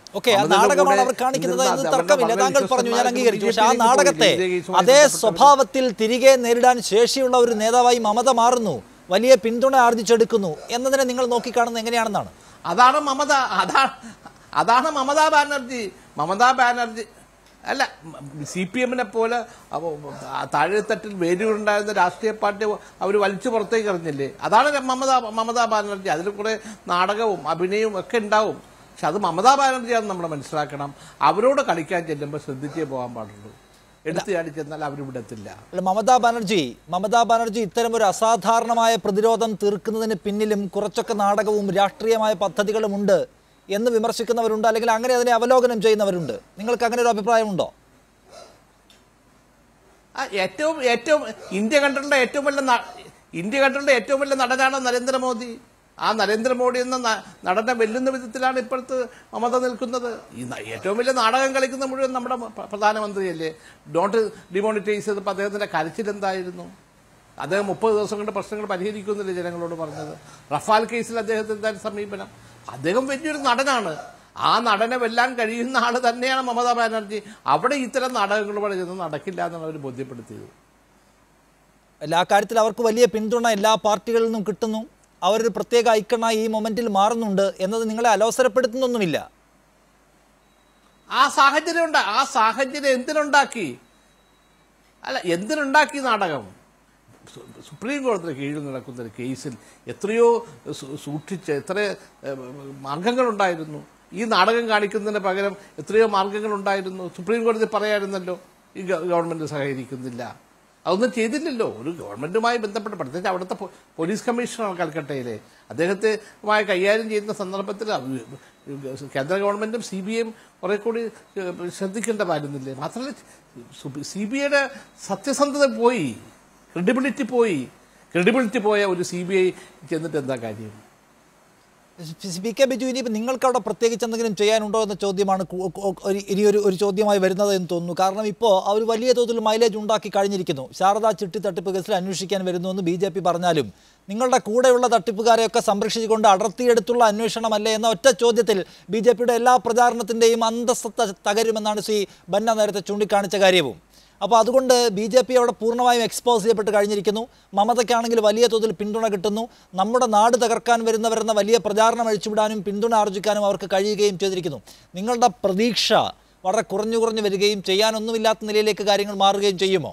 നാടകമാണ് അവർ കാണിക്കുന്നത് എന്ന് തർക്കമില്ല, താങ്കൾ പറഞ്ഞു, ഞാൻ അംഗീകരിച്ചു. പക്ഷെ ആ നാടകത്തെ അതേ സ്വഭാവത്തിൽ തിരികെ നേരിടാൻ ശേഷിയുള്ള ഒരു നേതാവായി മമത മാറുന്നു, വലിയ പിന്തുണ ആർജിച്ചെടുക്കുന്നു എന്നതിനെ നിങ്ങൾ നോക്കിക്കാണുന്നത് എങ്ങനെയാണെന്നാണ്? അതാണ് മമതാ ബാനർജി അല്ല, CPM-നെ പോലെ താഴെത്തട്ടിൽ വേദികളുണ്ടായിരുന്ന രാഷ്ട്രീയ പാർട്ടി അവർ വലിച്ചു പുറത്തേക്ക് എറിഞ്ഞില്ലേ? അതാണ് മമതാ ബാനർജി. അതിൽ കുറെ നാടകവും അഭിനയവും ഒക്കെ ഉണ്ടാവും. പക്ഷെ അത് മമതാ ബാനർജിയാണെന്ന് നമ്മൾ മനസ്സിലാക്കണം. അവരോട് കളിക്കാൻ ചെല്ലുമ്പോൾ ശ്രദ്ധിച്ചേ പോകാൻ പാടുള്ളൂ. എടുത്തു ചാടി ചെന്നാൽ അവർ വിടത്തില്ല. മമതാ ബാനർജി ഇത്തരം ഒരു അസാധാരണമായ പ്രതിരോധം തീർക്കുന്നതിന് പിന്നിലും കുറച്ചൊക്കെ നാടകവും രാഷ്ട്രീയമായ പദ്ധതികളും ഉണ്ട് എന്ന് വിമർശിക്കുന്നവരുണ്ട്, അല്ലെങ്കിൽ അങ്ങനെ അതിനെ അവലോകനം ചെയ്യുന്നവരുണ്ട്. നിങ്ങൾക്ക് അങ്ങനെ ഒരു അഭിപ്രായമുണ്ടോ? ഏറ്റവും ഇന്ത്യ കണ്ടിട്ടുള്ള ഏറ്റവും വലിയ നടനാണ് നരേന്ദ്രമോദി. ആ നരേന്ദ്രമോദി എന്ന നടനെ വെല്ലുന്ന വിധത്തിലാണ് ഇപ്പോഴത്തെ മമത നിൽക്കുന്നത്. ഈ ഏറ്റവും വലിയ നാടകം കളിക്കുന്ന മുഴുവൻ നമ്മുടെ പ്രധാനമന്ത്രിയല്ലേ. നോട്ട് ഡിമോണിറ്റൈസ് ചെയ്തപ്പോൾ അദ്ദേഹത്തിന്റെ കരച്ചിലെന്തായിരുന്നു? അദ്ദേഹം 30 ദിവസം കൊണ്ട് പ്രശ്നങ്ങൾ പരിഹരിക്കുന്നില്ല ജനങ്ങളോട് പറഞ്ഞത്. റഫാൽ കേസിൽ അദ്ദേഹത്തിന്റെ സമീപനം, അദ്ദേഹം വലിയൊരു നടനാണ്. ആ നടനെ വെല്ലാൻ കഴിയുന്ന ആള് തന്നെയാണ് മമതാ ബാനർജി. അവിടെ ഇത്തരം നാടകങ്ങൾ ചെന്ന് നടക്കില്ല എന്നാണ് അവർ ബോധ്യപ്പെടുത്തിയത്. എല്ലാ കാര്യത്തിലും അവർക്ക് വലിയ പിന്തുണ എല്ലാ പാർട്ടികളിൽ നിന്നും കിട്ടുന്നു. അവരൊരു പ്രത്യേക ഐക്കണായി ഈ മൊമെന്റിൽ മാറുന്നുണ്ട് എന്നത് നിങ്ങളെ അലോസരപ്പെടുത്തുന്നൊന്നുമില്ല. ആ സാഹചര്യം എന്തിനുണ്ടാക്കി നാടകം? സുപ്രീം കോടതിയുടെ കീഴിൽ നടക്കുന്ന ഒരു കേസിൽ എത്രയോ സൂക്ഷിച്ച് എത്ര മാർഗങ്ങളുണ്ടായിരുന്നു. ഈ നാടകം കാണിക്കുന്നതിന് പകരം എത്രയോ മാർഗങ്ങളുണ്ടായിരുന്നു. സുപ്രീം കോടതി പറയായിരുന്നല്ലോ ഈ ഗവൺമെന്റ് സഹകരിക്കുന്നില്ല. അതൊന്നും ചെയ്തില്ലല്ലോ. ഒരു ഗവൺമെന്റുമായി ബന്ധപ്പെട്ട് പ്രത്യേകിച്ച് അവിടുത്തെ പോലീസ് കമ്മീഷണർ കൽക്കട്ടയിലെ അദ്ദേഹവുമായി കൈകാര്യം ചെയ്യുന്ന സന്ദർഭത്തിൽ കേന്ദ്ര ഗവൺമെന്റും CBIയും കുറെ കൂടി ശ്രദ്ധിക്കേണ്ടതായിരുന്നില്ലേ? മാത്രമല്ല CBIയുടെ സത്യസന്ധത പോയി, ക്രെഡിബിലിറ്റി പോയ ഒരു CBI ചെന്നിട്ട് എന്താ കാര്യം? PK ബിജു, ഇനിയിപ്പോൾ നിങ്ങൾക്ക് അവിടെ പ്രത്യേകിച്ച് എന്തെങ്കിലും ചെയ്യാനുണ്ടോ എന്ന ചോദ്യമാണ് ഇനിയൊരു ചോദ്യമായി വരുന്നത് എന്ന് തോന്നുന്നു. കാരണം ഇപ്പോൾ അവർ വലിയ തോതിൽ മൈലേജ് ഉണ്ടാക്കി കഴിഞ്ഞിരിക്കുന്നു. ശാരദാ ചിട്ടി തട്ടിപ്പ് കേസിൽ അന്വേഷിക്കാൻ വരുന്നുവെന്ന് BJP പറഞ്ഞാലും നിങ്ങളുടെ കൂടെയുള്ള തട്ടിപ്പുകാരെയൊക്കെ സംരക്ഷിച്ചുകൊണ്ട് അടർത്തിയെടുത്തുള്ള അന്വേഷണമല്ലേ എന്ന ഒറ്റ ചോദ്യത്തിൽ BJPയുടെ എല്ലാ പ്രചാരണത്തിൻ്റെയും അന്തസ്സത്ത തകരുമെന്നാണ് ശ്രീ ബന്ന നേരത്തെ ചൂണ്ടിക്കാണിച്ച കാര്യവും. അപ്പോൾ അതുകൊണ്ട് BJP അവിടെ പൂർണ്ണമായും എക്സ്പോസ് ചെയ്യപ്പെട്ട് കഴിഞ്ഞിരിക്കുന്നു. മമതയ്ക്കാണെങ്കിൽ വലിയ തോതിൽ പിന്തുണ കിട്ടുന്നു. നമ്മുടെ നാട് തകർക്കാൻ വരുന്നവരെന്ന വലിയ പ്രചാരണം അഴിച്ചുവിടാനും പിന്തുണ ആർജിക്കാനും അവർക്ക് കഴിയുകയും ചെയ്തിരിക്കുന്നു. നിങ്ങളുടെ പ്രതീക്ഷ വളരെ കുറഞ്ഞു വരികയും ചെയ്യാനൊന്നുമില്ലാത്ത നിലയിലേക്ക് കാര്യങ്ങൾ മാറുകയും ചെയ്യുമോ?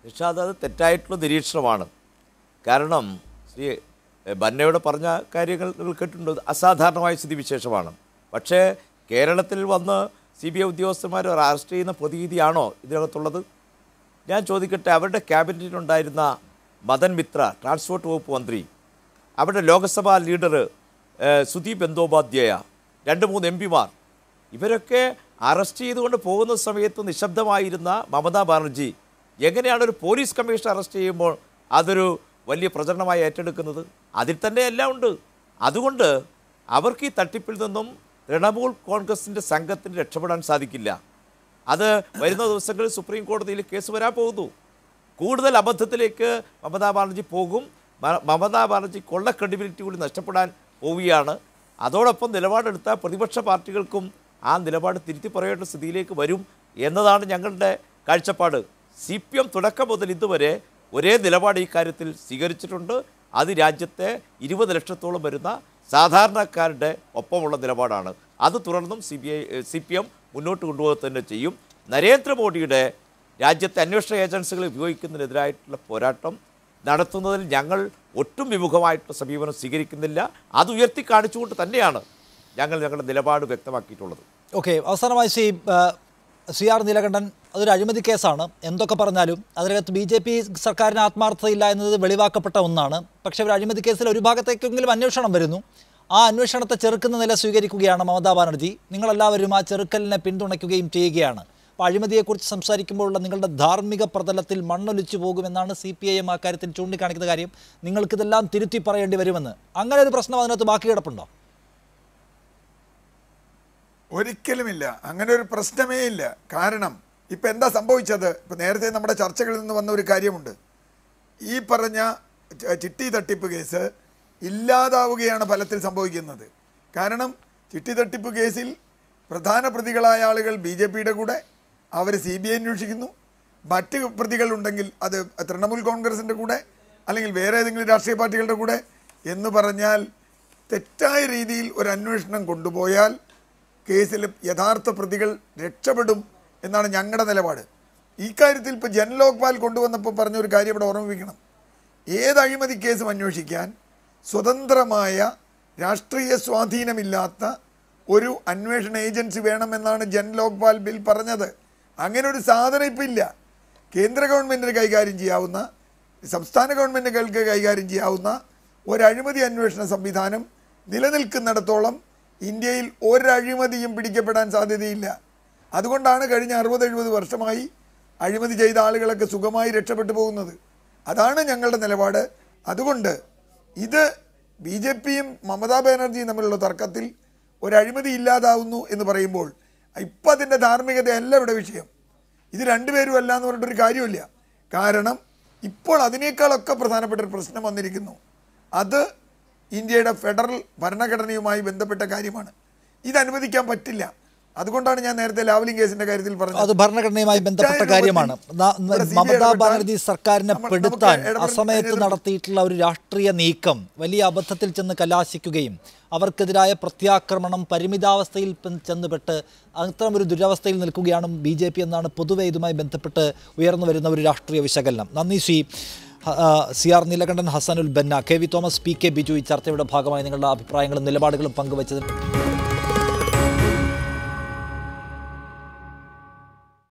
നിഷാദ്, അത് തെറ്റായിട്ടുള്ള നിരീക്ഷണമാണ്. കാരണം ശ്രീ ബന്നയോട് പറഞ്ഞ കാര്യങ്ങൾ കേട്ടിട്ടുണ്ട്. അസാധാരണമായ സ്ഥിതിവിശേഷമാണ്. പക്ഷേ കേരളത്തിൽ വന്ന് CBI ഉദ്യോഗസ്ഥന്മാർ അറസ്റ്റ് ചെയ്യുന്ന പ്രതീതിയാണോ ഇതിനകത്തുള്ളത്? ഞാൻ ചോദിക്കട്ടെ, അവരുടെ ക്യാബിനറ്റിലുണ്ടായിരുന്ന മദൻ മിത്ര, ട്രാൻസ്പോർട്ട് വകുപ്പ് മന്ത്രി, അവരുടെ ലോക്സഭാ ലീഡർ സുദീപ് ബന്ദോപാധ്യായ, 2-3 MP-മാർ, ഇവരൊക്കെ അറസ്റ്റ് ചെയ്തുകൊണ്ട് പോകുന്ന സമയത്ത് നിശബ്ദമായിരുന്ന മമതാ ബാനർജി എങ്ങനെയാണ് ഒരു പോലീസ് കമ്മീഷണർ അറസ്റ്റ് ചെയ്യുമ്പോൾ അതൊരു വലിയ പ്രചരണമായി ഏറ്റെടുക്കുന്നത്? അതിൽ തന്നെ എല്ലാം ഉണ്ട്. അതുകൊണ്ട് അവർക്ക് ഈ തട്ടിപ്പിൽ നിന്നും തൃണമൂൽ കോൺഗ്രസിൻ്റെ സംഘത്തിന് രക്ഷപ്പെടാൻ സാധിക്കില്ല. അത് വരുന്ന ദിവസങ്ങളിൽ സുപ്രീം കോടതിയിൽ കേസ് വരാൻ പോകുന്നു. കൂടുതൽ അബദ്ധത്തിലേക്ക് മമതാ ബാനർജി പോകും. മമതാ ബാനർജി കൊള്ള ക്രെഡിബിലിറ്റി കൂടി നഷ്ടപ്പെടാൻ പോവുകയാണ്. അതോടൊപ്പം നിലപാടെടുത്ത പ്രതിപക്ഷ പാർട്ടികൾക്കും ആ നിലപാട് തിരുത്തി പറയേണ്ട സ്ഥിതിയിലേക്ക് വരും എന്നതാണ് ഞങ്ങളുടെ കാഴ്ചപ്പാട്. CPM തുടക്കം മുതൽ ഇതുവരെ ഒരേ നിലപാട് ഈ കാര്യത്തിൽ സ്വീകരിച്ചിട്ടുണ്ട്. അത് രാജ്യത്തെ 20 ലക്ഷത്തോളം വരുന്ന സാധാരണക്കാരുടെ ഒപ്പമുള്ള നിലപാടാണ്. അത് തുടർന്നും CPM മുന്നോട്ട് കൊണ്ടുപോകുക തന്നെ ചെയ്യും. നരേന്ദ്രമോദിയുടെ രാജ്യത്തെ അന്വേഷണ ഏജൻസികളെ ഉപയോഗിക്കുന്നതിനെതിരായിട്ടുള്ള പോരാട്ടം നടത്തുന്നതിൽ ഞങ്ങൾ ഒട്ടും വിമുഖമായിട്ടുള്ള സമീപനം സ്വീകരിക്കുന്നില്ല. അത് ഉയർത്തി കാണിച്ചുകൊണ്ട് തന്നെയാണ് ഞങ്ങൾ ഞങ്ങളുടെ നിലപാട് വ്യക്തമാക്കിയിട്ടുള്ളത്. ഓക്കെ, അവസാനമായി സി ആർ നീലകണ്ഠൻ, അതൊരു അഴിമതി കേസാണ്. എന്തൊക്കെ പറഞ്ഞാലും അതിനകത്ത് BJP സർക്കാരിന് ആത്മാർത്ഥതയില്ല എന്നത് വെളിവാക്കപ്പെട്ട ഒന്നാണ്. പക്ഷേ ഒരു അഴിമതി കേസിൽ ഒരു ഭാഗത്തേക്കെങ്കിലും അന്വേഷണം വരുന്നു. ആ അന്വേഷണത്തെ ചെറുക്കുന്ന നില സ്വീകരിക്കുകയാണ് മമതാ ബാനർജി. നിങ്ങളെല്ലാവരും ആ ചെറുക്കലിനെ പിന്തുണയ്ക്കുകയും ചെയ്യുകയാണ്. അപ്പോൾ അഴിമതിയെക്കുറിച്ച് സംസാരിക്കുമ്പോഴുള്ള നിങ്ങളുടെ ധാർമ്മിക പ്രതലത്തിൽ മണ്ണൊലിച്ചു പോകുമെന്നാണ് CPIM ആ കാര്യത്തിൽ ചൂണ്ടിക്കാണിക്കുന്ന കാര്യം. നിങ്ങൾക്കിതെല്ലാം തിരുത്തി പറയേണ്ടി വരുമെന്ന്. അങ്ങനെ ഒരു പ്രശ്നം അതിനകത്ത് ബാക്കി കിടപ്പുണ്ടോ? ഒരിക്കലുമില്ല, അങ്ങനെ ഒരു പ്രശ്നമേ ഇല്ല. കാരണം ഇപ്പം എന്താ സംഭവിച്ചത്? ഇപ്പം നേരത്തെ നമ്മുടെ ചർച്ചകളിൽ നിന്ന് വന്ന ഒരു കാര്യമുണ്ട്. ഈ പറഞ്ഞ ചിട്ടി തട്ടിപ്പ് കേസ് ഇല്ലാതാവുകയാണ് ഫലത്തിൽ സംഭവിക്കുന്നത്. കാരണം ചിട്ടി തട്ടിപ്പ് കേസിൽ പ്രധാന പ്രതികളായ ആളുകൾ BJPയുടെ കൂടെ, അവർ CBI അന്വേഷിക്കുന്നു. മറ്റ് പ്രതികളുണ്ടെങ്കിൽ അത് തൃണമൂൽ കോൺഗ്രസിൻ്റെ കൂടെ അല്ലെങ്കിൽ വേറെ ഏതെങ്കിലും രാഷ്ട്രീയ പാർട്ടികളുടെ കൂടെ എന്ന് പറഞ്ഞാൽ തെറ്റായ രീതിയിൽ ഒരു അന്വേഷണം കൊണ്ടുപോയാൽ കേസിൽ യഥാർത്ഥ പ്രതികൾ രക്ഷപ്പെടും എന്നാണ് ഞങ്ങളുടെ നിലപാട്. ഈ കാര്യത്തിൽ ഇപ്പോൾ ജൻ ലോക്പാൽ കൊണ്ടുവന്നപ്പോൾ പറഞ്ഞൊരു കാര്യം ഇവിടെ ഓർമ്മിപ്പിക്കണം. ഏത് അഴിമതി കേസും അന്വേഷിക്കാൻ സ്വതന്ത്രമായ രാഷ്ട്രീയ സ്വാധീനമില്ലാത്ത ഒരു അന്വേഷണ ഏജൻസി വേണമെന്നാണ് ജൻ ലോക്പാൽ ബിൽ പറഞ്ഞത്. അങ്ങനെ ഒരു സാധനം ഇപ്പം ഇല്ല. കേന്ദ്ര ഗവൺമെൻറ്റിന് കൈകാര്യം ചെയ്യാവുന്ന, സംസ്ഥാന ഗവൺമെൻറ്റുകൾക്ക് കൈകാര്യം ചെയ്യാവുന്ന ഒരു അഴിമതി അന്വേഷണ സംവിധാനം നിലനിൽക്കുന്നിടത്തോളം ഇന്ത്യയിൽ ഒരഴിമതിയും പിടിക്കപ്പെടാൻ സാധ്യതയില്ല. അതുകൊണ്ടാണ് കഴിഞ്ഞ 60-70 വർഷമായി അഴിമതി ചെയ്ത ആളുകളൊക്കെ സുഖമായി രക്ഷപ്പെട്ടു പോകുന്നത്. അതാണ് ഞങ്ങളുടെ നിലപാട്. അതുകൊണ്ട് ഇത് BJPയും മമതാ ബാനർജിയും തമ്മിലുള്ള തർക്കത്തിൽ ഒരു അഴിമതി ഇല്ലാതാവുന്നു എന്ന് പറയുമ്പോൾ ഇപ്പം അതിൻ്റെ ധാർമ്മികതയല്ല ഇവിടെ വിഷയം. ഇത് രണ്ടുപേരും അല്ല എന്ന് പറഞ്ഞിട്ടൊരു കാര്യമില്ല. കാരണം ഇപ്പോൾ അതിനേക്കാളൊക്കെ പ്രധാനപ്പെട്ട ഒരു പ്രശ്നം വന്നിരിക്കുന്നു. അത് ഇന്ത്യയുടെ ഫെഡറൽ ഭരണഘടനയുമായി ബന്ധപ്പെട്ട കാര്യമാണ്. ഇത് അനുവദിക്കാൻ പറ്റില്ല. അതുകൊണ്ടാണ് ഞാൻ നേരത്തെ ലാവ്ലിൻ കേസിന്റെ കാര്യത്തിൽ പറഞ്ഞത്. അത് ഭരണഘടനയുമായി ബന്ധപ്പെട്ട കാര്യമാണ്. മമതാ ബാനർജി സർക്കാരിനെ പെടുത്താൻ അസമയത്ത് നടത്തിയിട്ടുള്ള ഒരു രാഷ്ട്രീയ നീക്കം വലിയ അബദ്ധത്തിൽ ചെന്ന് കലാശിക്കുകയും അവർക്കെതിരായ പ്രത്യാക്രമണം പരിമിതാവസ്ഥയിൽ ചെന്നുപെട്ട് അത്തരമൊരു ദുരവസ്ഥയിൽ നിൽക്കുകയാണ് BJP എന്നാണ് പൊതുവെ ഇതുമായി ബന്ധപ്പെട്ട് ഉയർന്നു വരുന്ന ഒരു രാഷ്ട്രീയ വിശകലനം. നന്ദി C R Neelakantan, Hasanul Banna, KV Thomas, PK Biju ഈ ചർച്ചയുടെ ഭാഗമായി നിങ്ങളുടെ അഭിപ്രായങ്ങളും നിലപാടുകളും പങ്കുവച്ചതിന്.